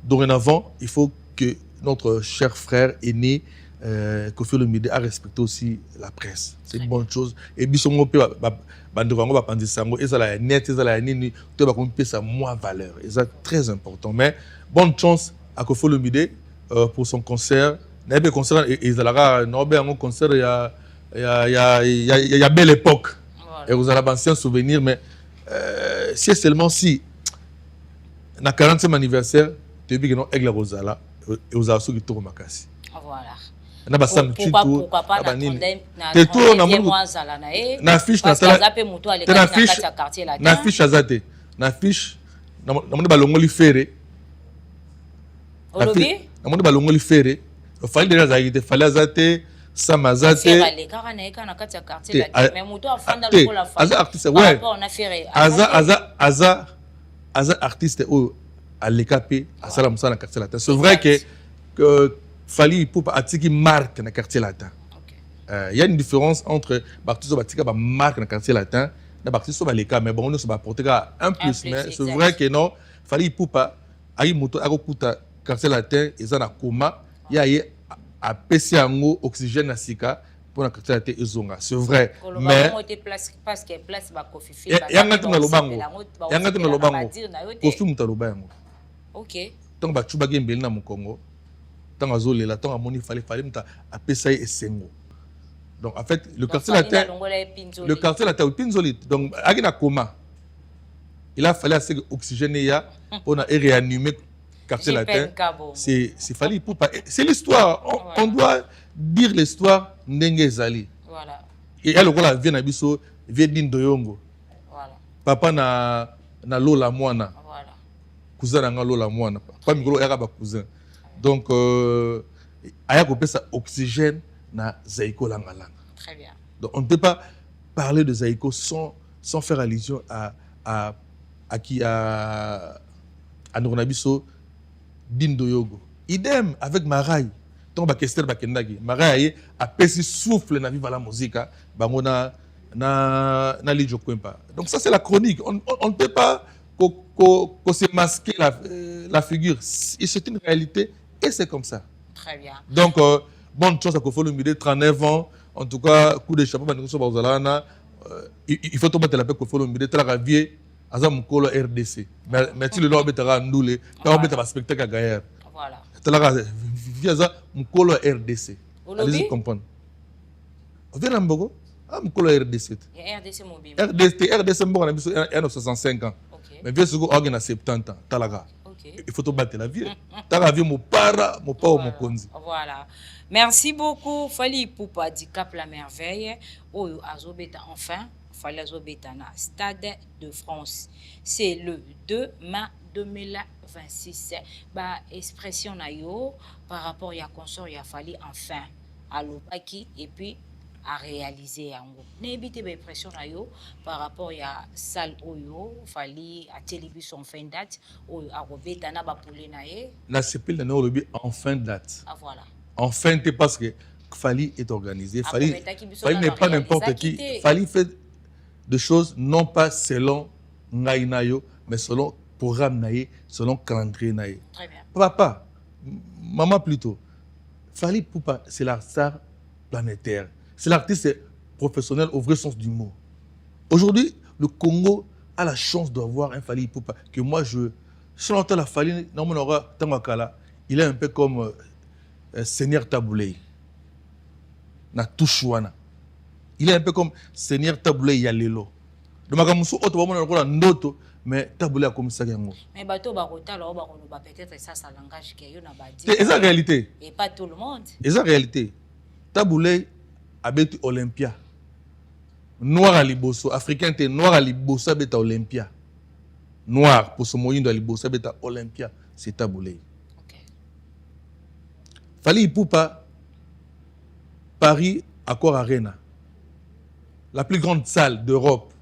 dorénavant, il faut que notre cher frère aîné Kofi Olomide a respecté aussi la presse. C'est une bonne chose. Et bisongo pe banderango ba pandisango et ça la net et ça la nini to ba kompe ça moins valeur. Et ça très important. Mais bonne chance à Kofi Olomide pour son concert. N'avait concert et ça la nobe un concert il y a belle époque. Et vous avez un ancien souvenir, mais c'est seulement si, dans le 40e anniversaire, tu as vu que nous Aigle Rosala, et vous avez su que tu as makasi. Voilà. Pourquoi pas na fiche na fiche azate na fiche na monde balongoli ferré na monde balongoli ferré il fallait déjà azate fallait azate Samazate Aza artiste à l'EKP à Salamoussa dans quartier latin. C'est vrai que Fali Poupa atiki marque dans quartier latin. Il y a une différence entre Baptiste Batika ba marque dans quartier latin et Baptiste Baleka, mais bon on ne se va porter un plus, mais c'est vrai que non Fali Poupa ayi moto akokuta quartier latin et na coma il y a à PC ango oxygène à sika pour la quartier ezonga. C'est vrai, mais parce que place ba Kofi Fil yanga tuna lobango Kofi mutalobango. OK. Tant ba chuba gembeli na Mukongo. Tant azolela tant amoni fallait muta a PC esengo. Donc en fait le quartier latin au Pinzoli donc agina coma. Il a fallu assez oxygène ya pour na réanimer quartier latin. C'est Fali Poupa. C'est l'histoire. On doit dire l'histoire ndenge ezali. Voilà. Et elle la vie na biso vie d'Indoyongo. Voilà. Papa na Lola Mwana. Voilà. Cousin na Lola Mwana. Pas micro era ba cousin. Donc aya ko pesa oxygène na Zaïko Langalanga. Très bien. Donc on ne peut pas parler de Zaïko sans faire allusion à Ndonabiso Dindoyogo. Idem avec Marai. Donc Bakester Bakendagi. Marai a pesé souffle na vive la musique. Bangona na Lidjo Kwempa. Donc ça c'est la chronique. On ne peut pas se masquer la figure. Et c'est une réalité et c'est comme ça. Très bien. Donc, bonne chance à Kofolo Mide, 39 ans. En tout cas, coup de chapeau, il faut tomber la paix Kofolo Mide, Taravier, Azam Mukolo RDC. Mais tu le nom betara Ndoule, tu as un spectacle à Gaïa. Voilà. Via Mukolo RDC. Allez-y comprendre. Viens à Mbogo, Mukolo RDC. RDC mobile. RDC Mbogo, il y a 65 ans. Mais viens sur Organ à 70 ans. Talaga. Il faut te battre la vie. Taravier, mon para, mon mon konzi. Voilà. Merci beaucoup, Fally Ipupa du Cap La Merveille. Oyo Azobeta enfin, Fally Azobeta na Stade de France. C'est le 2 mai 2026. Bah, expression na yo par rapport à consort ya Fally enfin à l'opaki et puis à réaliser yango. N'ébite ba impression na yo par rapport à salle oyo Fally à télévision en fin de date oyo Azobeta na ba poule na ye. Na sepil na no lobi en fin de date. Ah voilà. Enfin, parce que Fally est organisé. Fally n'est pas n'importe qui. Fally fait des choses non pas selon Naïnayo, mais selon programme Naï, selon calendrier Naï. Très bien. Papa, maman plutôt. Fally Ipupa, c'est la star planétaire. C'est l'artiste professionnel au vrai sens du mot. Aujourd'hui, le Congo a la chance d'avoir un Fally Ipupa que moi je. Si on entend la Fally, il est un peu comme Seigneur Taboulé. Na touchouana. Il est un peu comme Seigneur Taboulé Yalelo. De Magamusu, Ndoto, mais Taboulé a comme ça. Mais bateau barota là, peut-être ça langage qui est badi. C'est la réalité. Et pas tout le monde. C'est la réalité. Taboulé habite Olympia. Noir à Liboso, africain était noir à Liboso habite Olympia. Noir pour ce moyen de Liboso habite Olympia, c'est Taboulé. Fally Ipupa, Paris, Accor Arena. La plus grande salle d'Europe.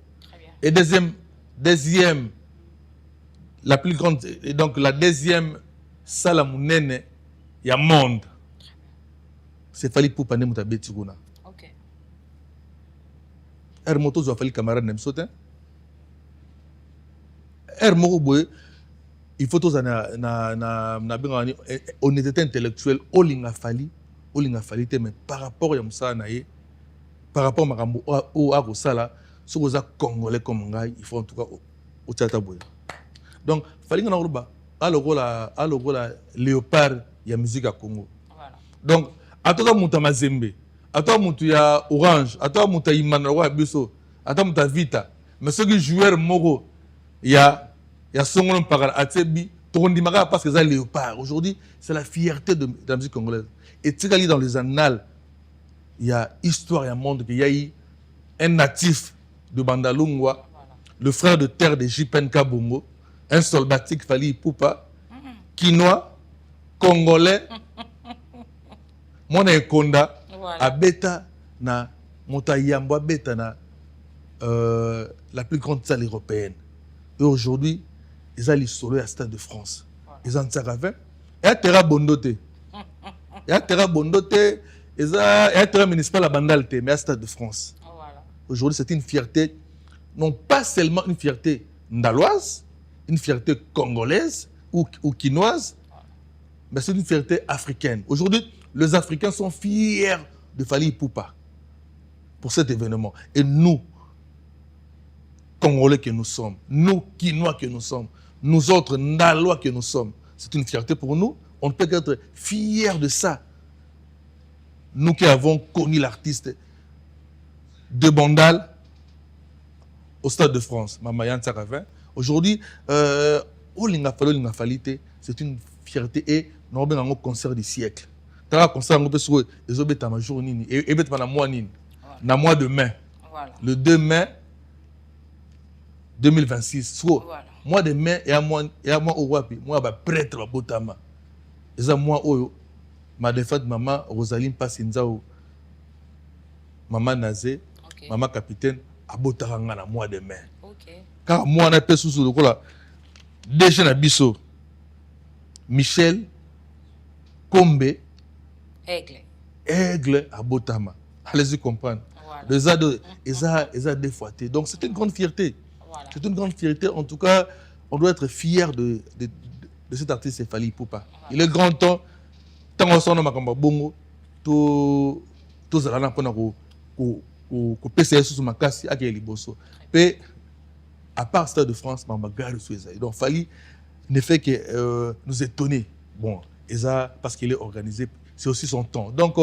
Et deuxième, la plus grande, et donc la deuxième salle à Mounene, il y a monde. C'est Fally Ipupa ne muta betiguna. Ok. Moto zo Fally camarade nem sotin. Moko boye. Il faut tous na honnêteté intellectuelle olinga Fally mais par rapport à Moussa Naye par rapport à Marambo ou à Rosala ce que congolais comme ngai il faut en tout cas au tata boy donc Fally ngana ruba a le rôle léopard ya musique à Congo donc atoka muta mazembe atoka mutu ya orange atoka muta imana wa biso atoka muta vita mais ceux qui joueur moko il y a son nom par Atsebi, Torondimara parce que c'est léopard. Aujourd'hui, c'est la fierté de la musique congolaise. Et tu sais, dans les annales, il y a histoire, il y a monde, qu'il y a eu un natif de Bandalungwa, le frère de terre de Jipen Kabongo, un soldatique Fally Ipupa, Kinois, Congolais, Mona Ekonda, Abeta, na Montayambo, Abeta, na la plus grande salle européenne. Et aujourd'hui, ils ont les solos à Stade de France. Ils ont un terrain. Et un terrain bondoté. Et un terrain bondoté. Ils ont un terrain municipal à Bandalte, mais à Stade de France. Aujourd'hui, c'est une fierté, non pas seulement une fierté ndaloise, une fierté congolaise ou quinoise, mais c'est une fierté africaine. Aujourd'hui, les Africains sont fiers de Fally Ipupa pour cet événement. Et nous, Congolais que nous sommes, nous, Quinois que nous sommes, nous autres, Ndalois que nous sommes, c'est une fierté pour nous. On ne peut qu'être fiers de ça. Nous qui avons connu l'artiste de Bandal au Stade de France, Mamayan Tsaravin. Aujourd'hui, c'est une fierté et nous avons un concert du siècle. Nous avons un concert le mois de mai. Le 2 mai 2026. Voilà. Mois de mai et à moi au Wapi, moi prêtre à Botama. Et ça moi ma défaite maman Rosaline Passinzao, maman Nazé, maman capitaine à Botaranga na mois de mai. Car moi on a sous le cola déjà na biso Michel Kombe Aigle à Botama. Allez-y comprendre. Les a défoîtés. Donc c'est une grande fierté. Voilà. C'est une grande fierté. En tout cas, on doit être fier de cet artiste Fally Ipupa. Il est grand temps, tant qu'on s'en a makamba bongo, tout ça là pour ko PCS sur makasi à quel liboso. Et à part Stade de France, mamba gare sur ça. Donc Fally ne fait que nous étonner. Bon, et ça parce qu'il est organisé, c'est aussi son temps. Donc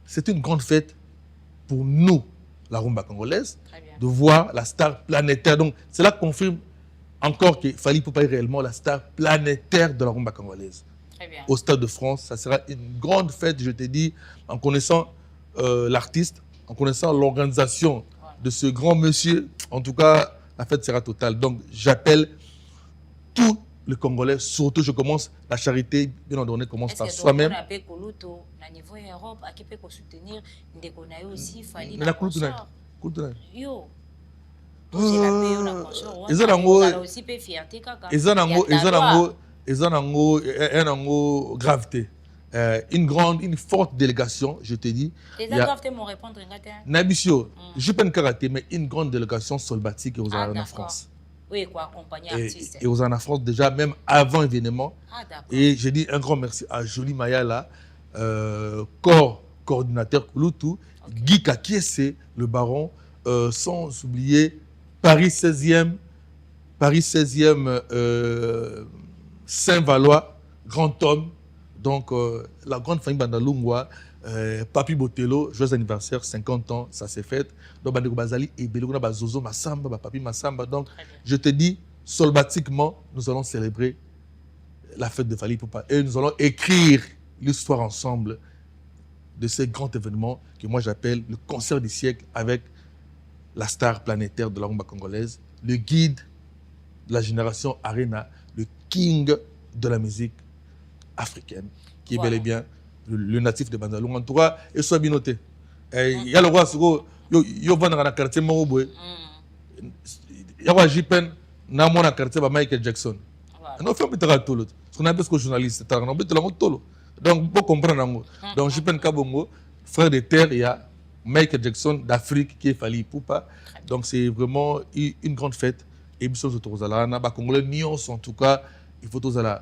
c'est une grande fête pour nous, la rumba congolaise, de voir la star planétaire. Donc cela confirme encore que Fally Ipupa est réellement la star planétaire de la rumba congolaise. Très bien. Au Stade de France, ça sera une grande fête, je te dis, en connaissant l'artiste, en connaissant l'organisation de ce grand monsieur. En tout cas, la fête sera totale. Donc j'appelle tous les Congolais, surtout je commence la charité, bien ordonnée, commence par soi-même. Est-ce que Koluto, à niveau Europe, à qui peut soutenir des Konaï aussi, Fally na Koluto. Yo. Ils ont une gravité. Une forte délégation, je te dis. Les gravité m'ont répondre. Nabisio, je peux karaté, mais une grande délégation solbatique aux en France. Oui, quoi, accompagner artistes. Et aux en France déjà, même avant l'événement. Et je dis un grand merci à Jolie Mayala, coordinateur Kulutu, Guy Kakiese, le baron, sans oublier Paris 16e, Saint-Valois, grand homme. Donc, la grande famille Bandalungwa, Papi Botello, joyeux anniversaire, 50 ans, ça s'est fait. Donc, Bandeko Bazali et Beloguna Bazozo Massamba, Papi Massamba. Donc, je te dis, solbatiquement, nous allons célébrer la fête de Fally Ipupa. Et nous allons écrire l'histoire ensemble de ces grands événements que moi j'appelle le concert du siècle avec la star planétaire de la rumba congolaise, le guide de la génération Arena, le king de la musique africaine, qui est bel et bien le natif de Bandalung. En tout cas, il soit bien noté. Il y a le roi, il y a un quartier Marouboué. Il y a un jipen, il y a un quartier Michael Jackson. On fait un peu de tout. Ce qu'on appelle ce journaliste, c'est un peu de tout. Donc, pour comprendre, donc jipen Kabongo, frère de terre, il y a Michael Jackson d'Afrique qui est Fally Ipupa. Donc c'est vraiment une grande fête. Et bien sûr, Congolais Nyons, en tout cas, il faut tous aller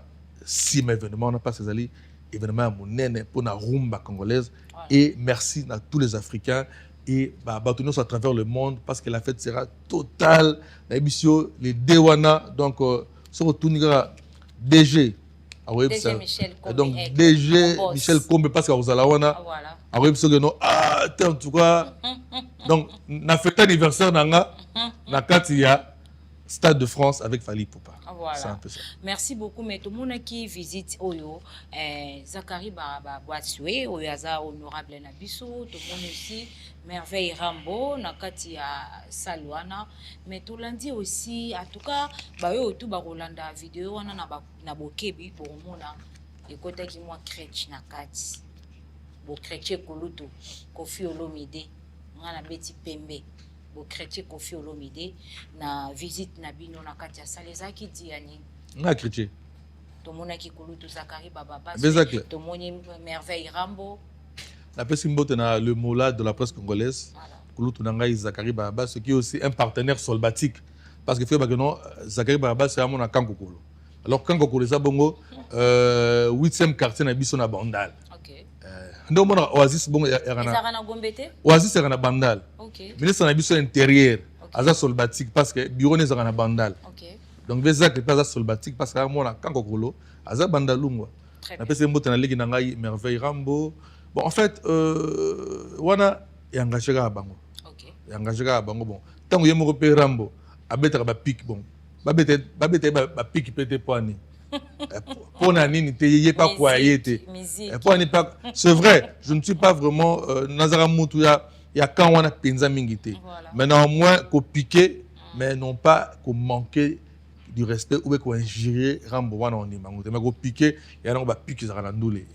6 événements. On n'a pas ces événements à Mounene pour la rumba congolaise. Et merci à tous les Africains et à travers le monde parce que la fête sera totale. Les Dewana, donc sur tout DG. Michel Kombe. Donc DG Michel Kombe parce que vous allez voilà. En tout cas, donc na fête anniversaire na Katia Stade de France avec Fally Ipupa. Voilà. C'est un peu ça. Merci beaucoup. Mais tout le monde qui visite Oyo, Zakari Boatsoué, Oyaza honorable Nabiso, tout le monde aussi, Merveille Rambo, Nakati Saluana. Mais tout le monde aussi, en tout cas, tout Rolanda vidéo, on a na bokebi pour mona, écoutez qui moi crèche Nakati, bo crèche Koluto, Kofi Olomide, on a Betty Pembe. Bo chrétien Kofi Olomide na visite na bino na kati ya saleza ki diani na chrétien to mona ki Kolutu Zakari Baba to moni Merveille Rambo la pesi mbote na le mola de la presse congolaise Kolutu nanga Zakari Baba ce qui est aussi un partenaire solbatique parce que fait bagano Zakari Baba c'est à mon Kankokolo alors Kankokolo za bongo 8e quartier na biso na Bandal. Donc mon Oasis bon Ezara Gombete Oasis est na Bandal. Ministre na biso intérieur aza solbatique parce que bureau ne na Bandal. Donc les actes pas solbatique parce que moi quand Kokolo aza Bandalungwa. Na pese mbote na leki na ngai Merveille Rambo. Bon en fait wana est engagé à bango. Est engagé à bango bon. Tant que yemo repé Rambo abeta ba pic bon. Ba bete ba pic pété poani. Pour nani n'était pas quoi était. C'est vrai, je ne suis pas vraiment Nazara Moutouya. Il y a quand on a penza mingité. Mais néanmoins, qu'on piquer, mais non pas qu'on manquer du respect ou qu'on injurer Rambo wana on est mangote. Mais qu'on piquer, il y a un va piquer ça randoulé.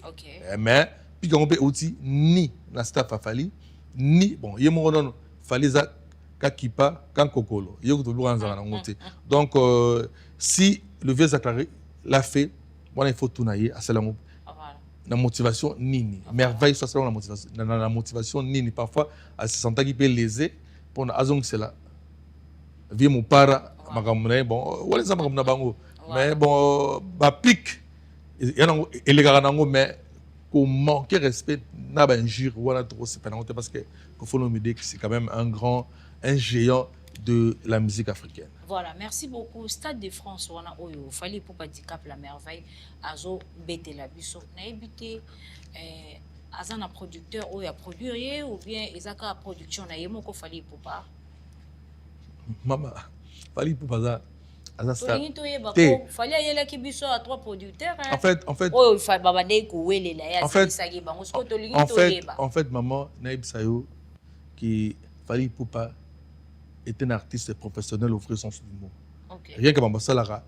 Mais piquer on peut aussi ni na staff à Fally, ni bon, il y a mon nom Fally za kakipa kan kokolo. Il y a que tout le monde rangote. Donc si le vieux Zakari l'a fait, il faut tout naïe à cela. La motivation nini. Merveille, ça c'est la motivation nini. Parfois, à se sentir qui peut léser, pour azong cela. Viens mon para, bon, mais bon, pic, il y a les gars, mais qu'on manque respect, n'a pas injure, voilà, trop, c'est pas parce que faut nous dire que c'est quand même un géant de la musique africaine. Voilà, merci beaucoup. Stade de France, on a eu, fallait pour pas handicap la merveille, azo bête la biso, n'a évité, azan un producteur ou a produire ou bien ezaka production na yemo ko fallait pour pas. Maman, fallait pour pas ça. Fallait y aller qui biso à 3 producteurs. En fait, oh il fallait baba ne ko wele la ya sagi bango sko to lingi to yeba. En fait, maman, Naïb Sayo qui fallait pour pas est un artiste professionnel au vrai sens du mot. Okay. Rien que Mamba Salara,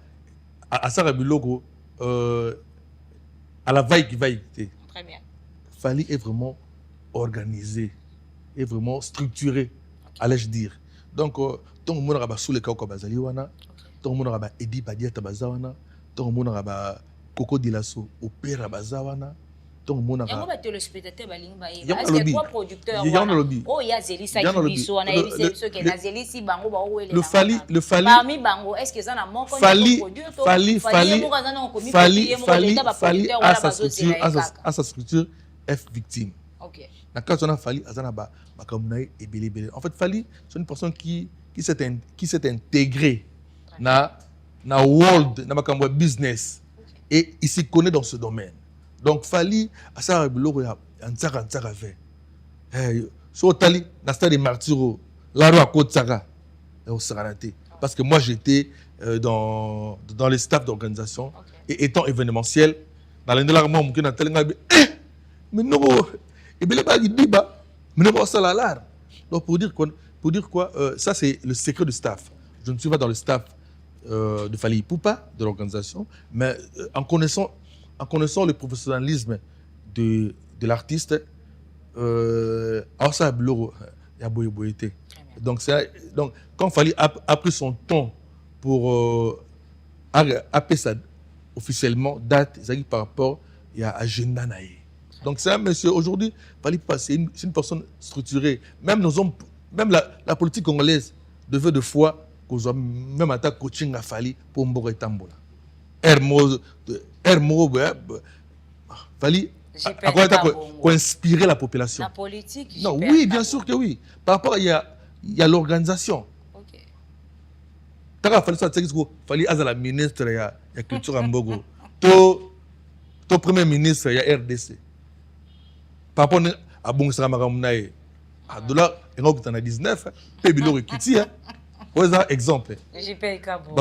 à Sarah Bilogo, à la vaille qui va écouter. Très bien. Fallait est vraiment organisé, est vraiment structuré, allais-je dire. Donc, tout le monde a sous les cas comme Bazaliwana, tout le monde a Edi Badia Tabazawana, tout le monde a Coco Dilasso, Opéra Bazawana. Tout le monde a. Il y a spectateur est-ce que trois producteurs oh il y a Zelisa qui biso on a évité ceux qui na Zelisi bango ba ou le fali parmi bango est-ce que ça na mon fali à sa structure F victime. OK. Na quand on a fali azana ba comme et belé. En fait fali c'est une personne qui s'est intégrée na world na makambo business et il se connaît dans ce domaine. Donc, Fali, à ça, il y a un tsara fait. Sur Tali, dans le stade des martyrs, là, à côté de Tsara, au Saranaté. Parce que moi, j'étais dans les staffs d'organisation. Et étant événementiel, dans l'indélarment, je suis allé mais non, il n'y a pas de débat. Mais non, ça l'a. Donc, pour dire quoi, ça, c'est le secret du staff. Je ne suis pas dans le staff de Fali Poupa, de l'organisation, mais en connaissant le professionnalisme de l'artiste, alors ça il y a boyauté. Donc quand Fali a pris son temps pour appeler ça officiellement date par rapport à agenda naïe. Donc c'est un monsieur aujourd'hui Fali c'est une personne structurée. Même la politique congolaise devait de fois qu'on a même attaqué coaching à Fali pour Mbore Tambola. Hermo, Fali, à quoi inspirer la population. La politique. Non, oui, bien sûr que oui. Par rapport, il y a l'organisation. Ok. Quand il fallait à la ministre, il y a culture en Bogo. Ton premier ministre, il y a RDC. Par rapport à Bongsa Maramounaï, à dollar, il y a 19, puis il y a un exemple.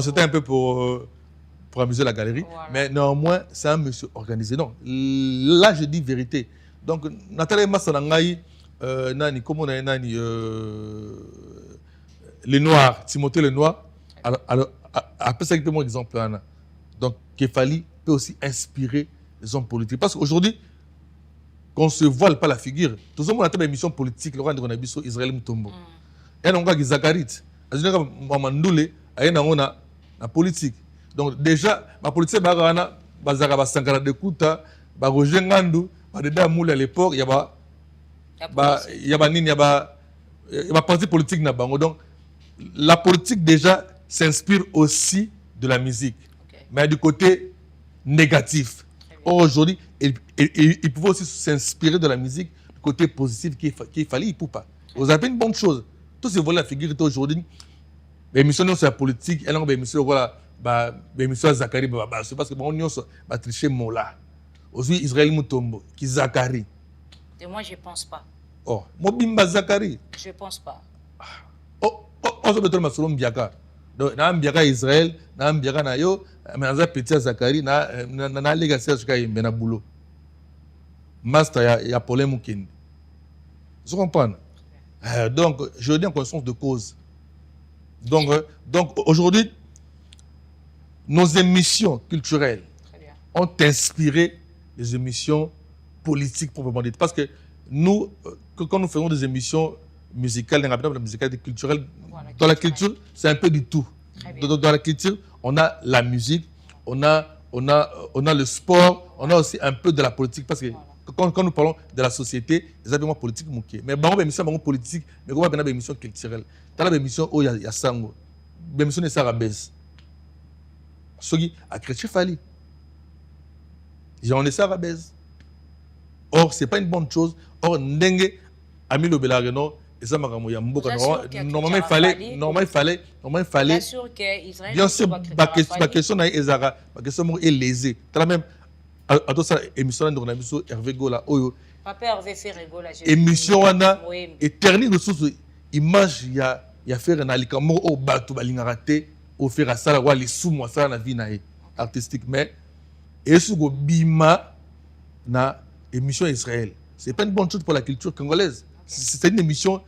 C'était un peu pour amuser la galerie, voilà. Mais néanmoins, c'est un monsieur organisé. Non, là, je dis vérité. Donc, Nathalie Massanangaï, Nani, comment on a Nani, les Noirs, Timothée les Noirs, après ça, c'est mon exemple. Donc, Kefali peut aussi inspirer les hommes politiques. Parce qu'aujourd'hui, qu'on ne se voile pas la figure, tout le monde a une émission politique, le roi de Ronabiso, Israël Moutombo. Et on a des Zakarit, Mamandoule, on a la politique. Donc déjà, ma politique, bazara Sankara de Kouta, Roger Ngandou, Deda Moule à l'époque, il y a parti politique. Donc la politique déjà s'inspire aussi de la musique, mais du côté négatif. Aujourd'hui, il pouvait aussi s'inspirer de la musique du côté positif qu'il fallait, il ne peut pas. Vous avez une bonne chose. Tout ce volet la figure aujourd'hui, l'émission sur la politique, elle a une émission voilà. Monsieur Zakari, c'est parce que on a triché mon là. Aussi Israël Moutombo, qui Zakari. Et moi je pense pas. Oh, moi bimba Zakari. Je pense pas. On se met dans le Biaka. Donc na Biaka Israël, na Biaka na yo, mais na petit Zakari na legacy jusqu'à Mbena boulot. Master ya problème Mukindi. Vous comprenez? Donc je dis en conscience de cause. Donc aujourd'hui nos émissions culturelles ont inspiré les émissions politiques proprement dites. Parce que nous, quand nous faisons des émissions musicales, culturelles, dans la culture, c'est un peu du tout. Dans la culture, on a la musique, on a le sport, on a aussi un peu de la politique. Parce que quand nous parlons de la société, les événements politiques, mais bon, émission politique, mais on a des émissions culturelles. Dans la émission où il y a Sango. bémission de Sarabès. Ce qui a créé Fali. J'en ai Sarabès. Or, ce n'est pas une bonne chose. Or, Ndengue a mis le Belareno et ça m'a ramouillé. Normalement, il fallait. Bien sûr qu'Israël. Bien sûr, ma question est lésée. Tu as même. À tout ça, émission de Ronamiso, Hervé Gola, Oyo. Papa Hervé Ferregola. Émission, on a éternelle ressource. Image, il y a fait un alicamo au bateau, balingaraté, au faire à ça, les sous-mois, ça, la vie artistique. Mais, et ce que Bima, na émission Israël. Ce n'est pas une bonne chose pour la culture congolaise. C'est une émission,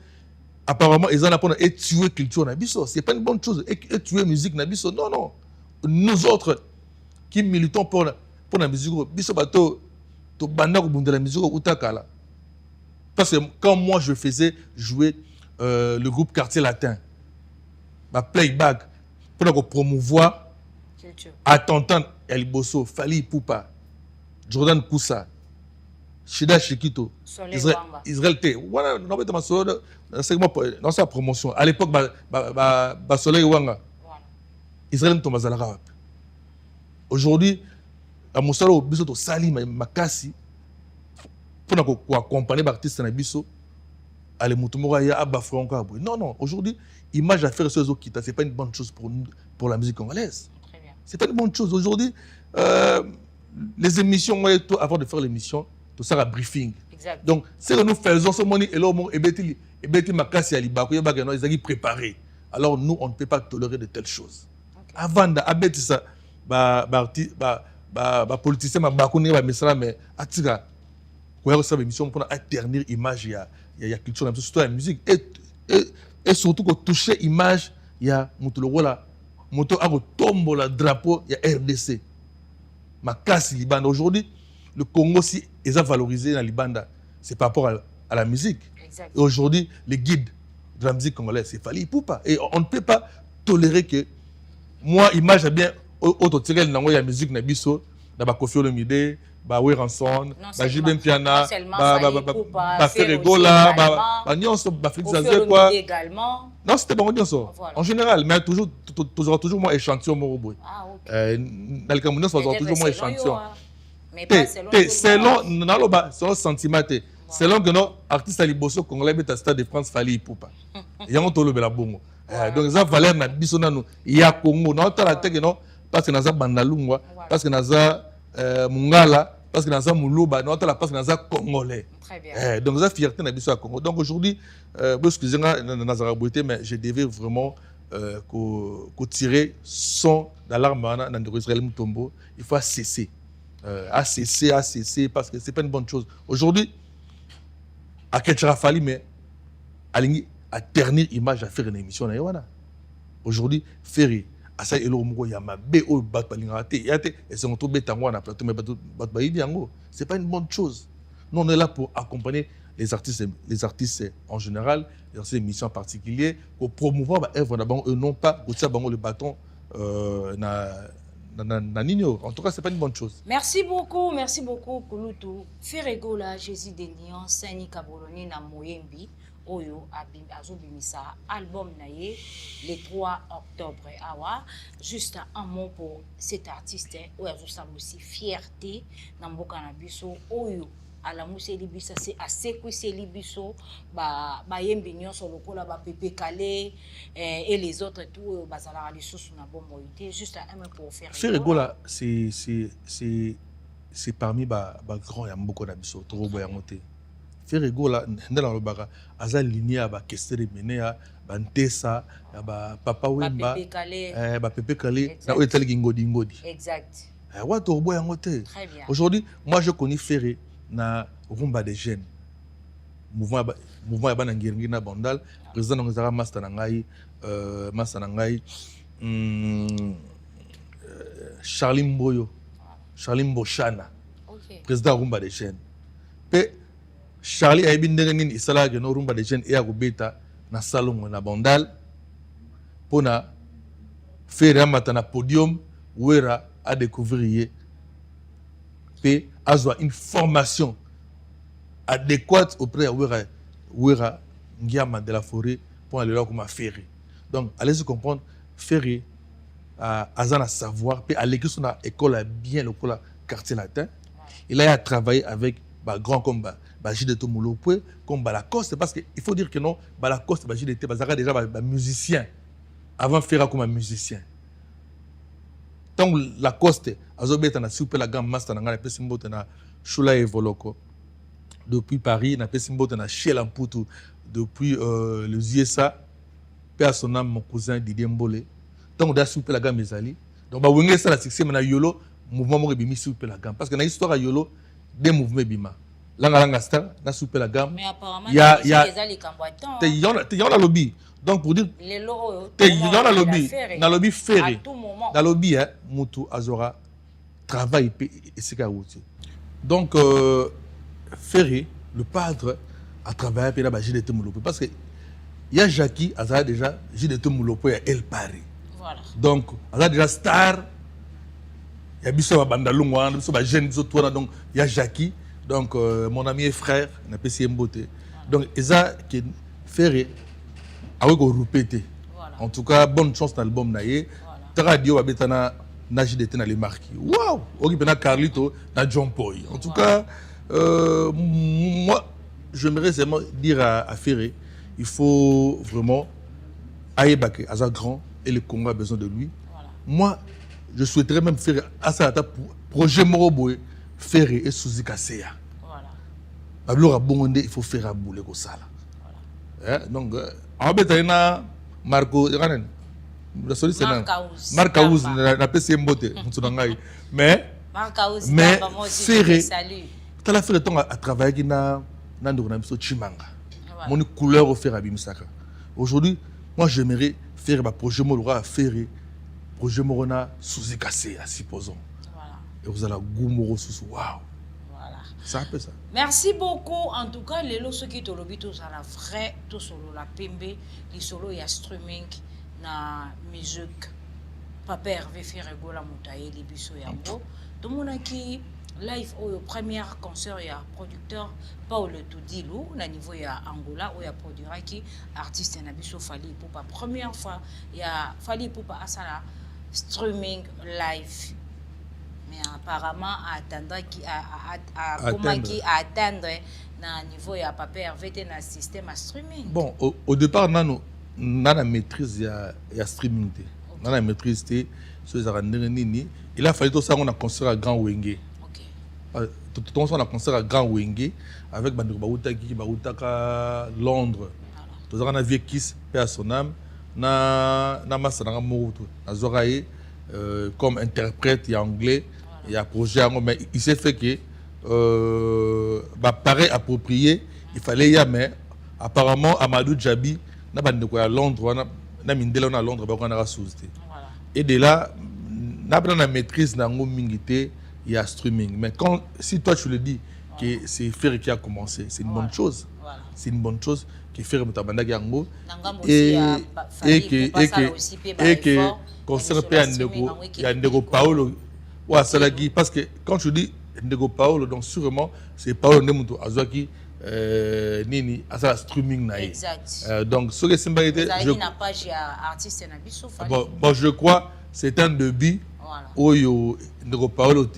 apparemment, ils en apprennent à tuer la culture. Ce n'est pas une bonne chose. Et tuer la musique. Non, non. Nous autres, qui militons pour la musique, la musique, parce que quand moi je faisais jouer le groupe Quartier Latin, ma playback, pour promouvoir, à t'entendre, El Bosso, Fali Poupa, Jordan Koussa, Shida Shikito, Israël T. Voilà, dans sa promotion. À l'époque, Soleil Wanga, Israël Tomazala. Aujourd'hui, à Moussalo, Biso Sali Makasi, pour accompagner l'artiste na biso, aller Moutoumora ya Abafranca. Non, non, aujourd'hui, image à faire sur les ce n'est pas une bonne chose pour la musique congolaise. Ce n'est pas une bonne chose. Aujourd'hui, les émissions, avant de faire l'émission, tout ça, un briefing. Exact. Donc, ce que nous faisons, ce moment, et l'homme, et Betty Makasi Alibako, ils ont préparé. Alors, nous, on ne peut pas tolérer de telles choses. Avant d'abêter ça, politicien, mais atira. Pour émission pour ternir l'image, il y a culture, surtout la musique. Et surtout, pour toucher l'image, il y a le drapeau, il y a RDC. Ma casse Liban. Aujourd'hui, le Congo, si ils ont valorisé dans Libanda, c'est par rapport à la musique. Exact. Et aujourd'hui, les guides de la musique congolaise, c'est Fali Poupa. Et on ne peut pas tolérer que moi, image bien, autotirel dans la musique, Nabiso, dans la Kofi Olomide, oui, Ranson, Jibem Piana, Ferregola, également. Non, c'était pas audience. En général, mais toujours moins échantillon, Moroboy. Dans le Cameroun, toujours moins échantillon. Selon sentiment, selon que nos artistes à Liboso, Congolais, mais à Stade de France, Fali Poupa. Il y a un tolo la bongo. Donc, ça valeur na bisonano. Il y a Congo. Non, t'as la tête, non, parce que nous avons Bandalungwa, parce que nous avons Mungala, parce que nous avons Moulouba, parce que nous avons Congolais. Très bien. Donc, nous avons fierté dans le Congo. Donc, aujourd'hui, excusez-moi, mais je devais vraiment tirer son d'alarme dans Israël Moutombo. Il faut cesser. Cesser, parce que ce n'est pas une bonne chose. Aujourd'hui, à Ketchara Fali, mais à ternir image à faire une émission. Aujourd'hui, Ferry. Ce n'est pas une bonne chose. Nous, on est là pour accompagner les artistes en général, les artistes d'émissions en particulier, pour promouvoir l'œuvre d'abord, et non pas pour tirer le bâton en tout cas, ce n'est pas une bonne chose. Merci beaucoup, Kouloutou. Ferregola, Jésus de Lyon, Sani Kaboloni, na Moyembi. Oyo azobimisa album naye le 3 octobre awa. Juste un mot pour cet artiste oyo azosala aussi fierté na mboka na biso oyo alamuseli biso c'est assez kwiseli biso ba yembi nyonso lokola ba Pepe Calais et les autres tout bazala lisusu na bombo ité. Juste un mot pour faire Ferregola, c'est parmi ba grand ya mboka na biso torobo ya moté. Ferregola ndala lobaka aza ligne ya ba kestere menea ba ntesa ya ba papa wemba ba Pepe Calais na oetali ngodi. Exact. Wato robo yango te. Aujourd'hui, moi je connais Ferré na Rumba des Jeunes. Mouvement ya bana ngirngi na Bandal, président ngazara master na ngai Charlie Mboyo. Charlie Mboshana. Président Rumba des Jeunes. Pe Charlie a bien désigné Isala que nos Rumba des Jeunes et à Gobeta na salon na Bandal pour na faire un matin na podium où era à découvrir et avoir une formation adéquate auprès de Ouera Ngiama de la forêt pour aller là comme à Ferré. Donc allez-y comprendre Ferré Azana savoir puis à l'école son école bien le quartier latin. Il a travaillé avec grand comme J.D.T. Mulopwe comme Lacoste parce qu'il faut dire que non Lacoste J.D.T. déjà musicien avant Ferra comme un musicien. Donc Lacoste azobeta na super la gamme master na pesimbote na Shula Evoloko depuis Paris na pesimbote na Chiel Amputu depuis le USA père son âme mon cousin Didier Mbole. Donc da super la gamme ezali. Donc wenge ça la succès na Yolo mouvement mo bimi super la gamme parce que na histoire Yolo des mouvements bima. Langa star na super la gamme. Mais apparemment il y a les combattants. Il y a la lobby. Donc pour dire les lots il y a la lobby. Na lobby Ferré. À tout moment. Dans le lobby mutu azora travail et c'est caroute. Donc Ferré le padre a travaillé pour la J.D.T. Mulopwe parce que il y a Jackie azara déjà J.D.T. Mulopwe à El Paris. Voilà. Donc azara déjà star. Il y a biso bandalungwa, biso ba jeune biso toi donc il y a Jackie. Donc mon ami et frère n'a pas si mboté. Donc eza qui Ferré avec au répété. En tout cas bonne chance dans l'album naie. Radio va betana na J.D.T. na les marquis. Waouh, OK bena Carlito na John Paul. En tout cas moi j'aimerais seulement dire à Ferré il faut vraiment aïebake Aza grand et le Congo a besoin de lui. Moi je souhaiterais même faire Asata projet Moroboé Ferré et Suzy Kaseya. Voilà. Il faut faire un boulot comme ça. Voilà. Donc, en fait, Marco, Marcaouz, n'a pas essayé de monter. Mais, Ferré, tu as fait le temps à travailler dans le Chimanga. Mon couleur au fer à Bimisaka. Aujourd'hui, moi j'aimerais faire un projet Morora Ferré, projet Morona Suzy Kaseya, supposons. Et vous allez goumoro sous waouh. Voilà. Ça un peu ça. Merci beaucoup. En tout cas, les lots qui te lobby tous à la vraie, tout solo la pembe, les solo il y a streaming na musique. Papa Hervé Ferregola Moutaye, les biso yango. Tout le monde qui live au premier concert il y a producteur Paul Toudilou na niveau il y a Angola où il y a produira qui artiste na biso Fali Poupa première fois il y a Fali Poupa à ça streaming live. Mais apparemment, attendre à niveau ya papa Hervé dans le système à streaming. Bon, au départ, on a la maîtrise de streaming. On a la maîtrise de il a fallu tout ça, on a construit un grand Wenge. Tout le temps, on a construit un grand Wenge avec Bandou Baoutaka Londres. Tout ça, on a vu Kiss, paix à son âme. Na Masana Moutou, na Zoraï, comme interprète, il y a anglais. Il y a un projet, mais il s'est fait que pareil approprié, il fallait y aller, mais apparemment Amadou Djabi n'a pas de quoi à Londres, n'a pas à Londres, on a sous-été. Et de là, n'a pas de maîtrise dans il y a streaming. Mais quand, si toi tu le dis que c'est Ferré qui a commencé, c'est une bonne chose. C'est une bonne chose que Ferré Mutabanda Gango et que concert Ndego Paolo. Ouais, parce que quand tu dis Ndego Paolo, donc sûrement c'est Paolo Nemuto Azwaki Nini à ça streaming naïe. Exact. Donc ce que c'est bon, je crois c'est un début où Ndego Paolo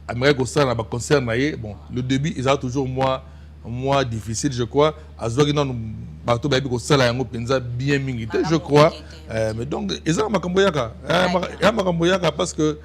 Amérique au sein de concert naïe. Bon, le début ils ont toujours moins difficile, je crois. Azwaki non bateau baby au sein là penza bien mingité, je crois. Mais donc ils ont makamboyaka, parce que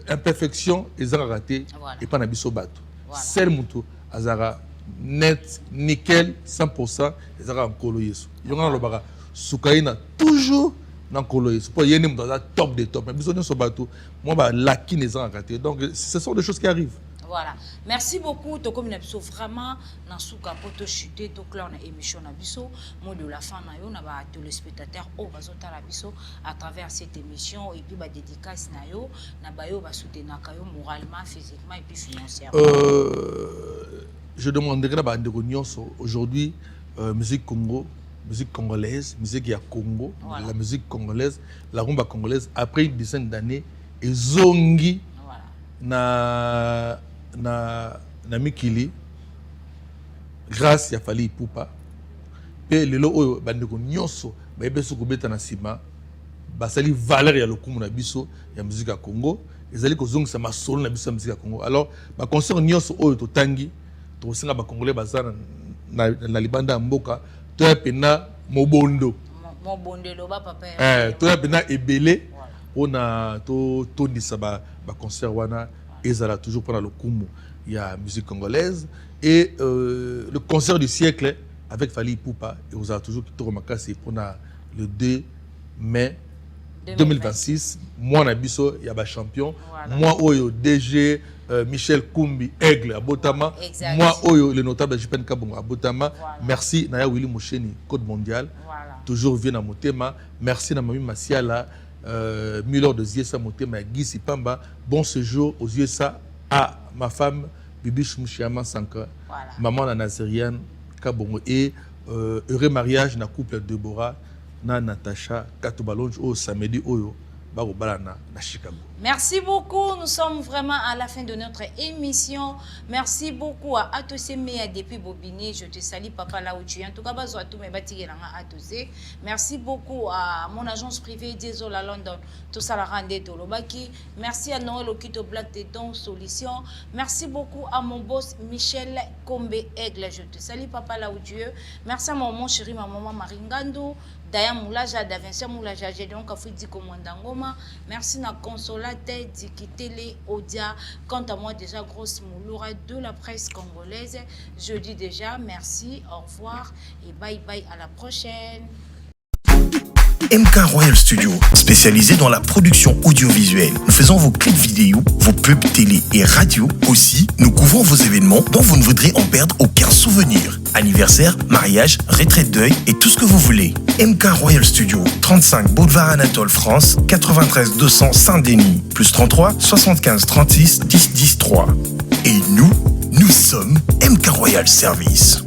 imperfection ils ont raté et pas nabiso bateau. Seul mutu azara net nickel 100% ils ont encore yesu. Ils ont le baga sukaina toujours dans kolo yesu. Pour y aller dans la top des top. Mais besoin de ce bateau, moi bah la qui les ont raté. Donc ce sont des choses qui arrivent. Voilà. Merci beaucoup. To comme n'abiso vraiment dans souka poto chuter to clan na émission nabiso mot de la fin na yo na ba téléspectateurs au bazota nabiso à travers cette émission et puis ba dédicace na yo na ba yo ba soutenir ka yo moralement, physiquement et puis financièrement. Je demanderai ba ndeko nyonso aujourd'hui musique Congo, musique congolaise, musique ya Congo, la musique congolaise, la rumba congolaise après une dizaine d'années et zongi na mikili grâce ya Fali Poupa pe lelo oyo bandeko nyonso ba beso ko beta na sima ba sali valeur ya lokumu na biso ya musique ya Congo ezali ko zongisa masolo na biso ya musique ya Congo. Alors ba concert nyonso oyo to tangi to singa ba congolais bazana na libanda mboka to ya pena mobondo lo ba papa to ya pena ebele ona to tondisa ba concert wana ezala toujours pour le kumu ya musique congolaise. Et le concert du siècle avec Fally Ipupa et vous avez toujours qui remarqué c'est pour le 2 mai 2026 moi na biso ya ba champion moi oyo DG Michel Kumbi Aigle à Botama, moi oyo le notable Jipen Kabongo à Botama. Merci Naya Willy Moucheni Code Mondial toujours vient à Motema. Merci na Mami Masiala Miller de Ziesa Motema Gisi Pamba. Bon séjour aux USA à ma femme Bibiche Mouchiama Sanka, maman la Nazérienne Kabongo et heureux mariage na couple Deborah na Natacha Katobalonge au samedi oyo Barobalana na Chicago. Merci beaucoup, nous sommes vraiment à la fin de notre émission. Merci beaucoup à Atosé Mea depuis Bobigny, je te salue papa là où tu es. En tout cas, merci beaucoup à mon agence privée Désolé à London, tout ça la rende Tolobaki. Merci à Noël Okito Black de Don Solution. Merci beaucoup à mon boss Michel Kombe Aigle, je te salue papa là où tu es. Merci à mon chéri, ma maman Maringando. D'ailleurs, Moulaja, Davincent Moulaja, j'ai donc à Fouidi Komandangoma. Merci à Consolate, Dikitele, Odia. Quant à moi, déjà, grosse mouloura de la presse congolaise. Je dis déjà merci, au revoir et bye bye à la prochaine. MK Royal Studio, spécialisé dans la production audiovisuelle. Nous faisons vos clips vidéo, vos pubs télé et radio. Aussi, nous couvrons vos événements dont vous ne voudrez en perdre aucun souvenir. Anniversaire, mariage, retraite deuil et tout ce que vous voulez. MK Royal Studio, 35 Boulevard Anatole France, 93 200 Saint-Denis, plus 33 75 36 10 10 3. Et nous sommes MK Royal Service.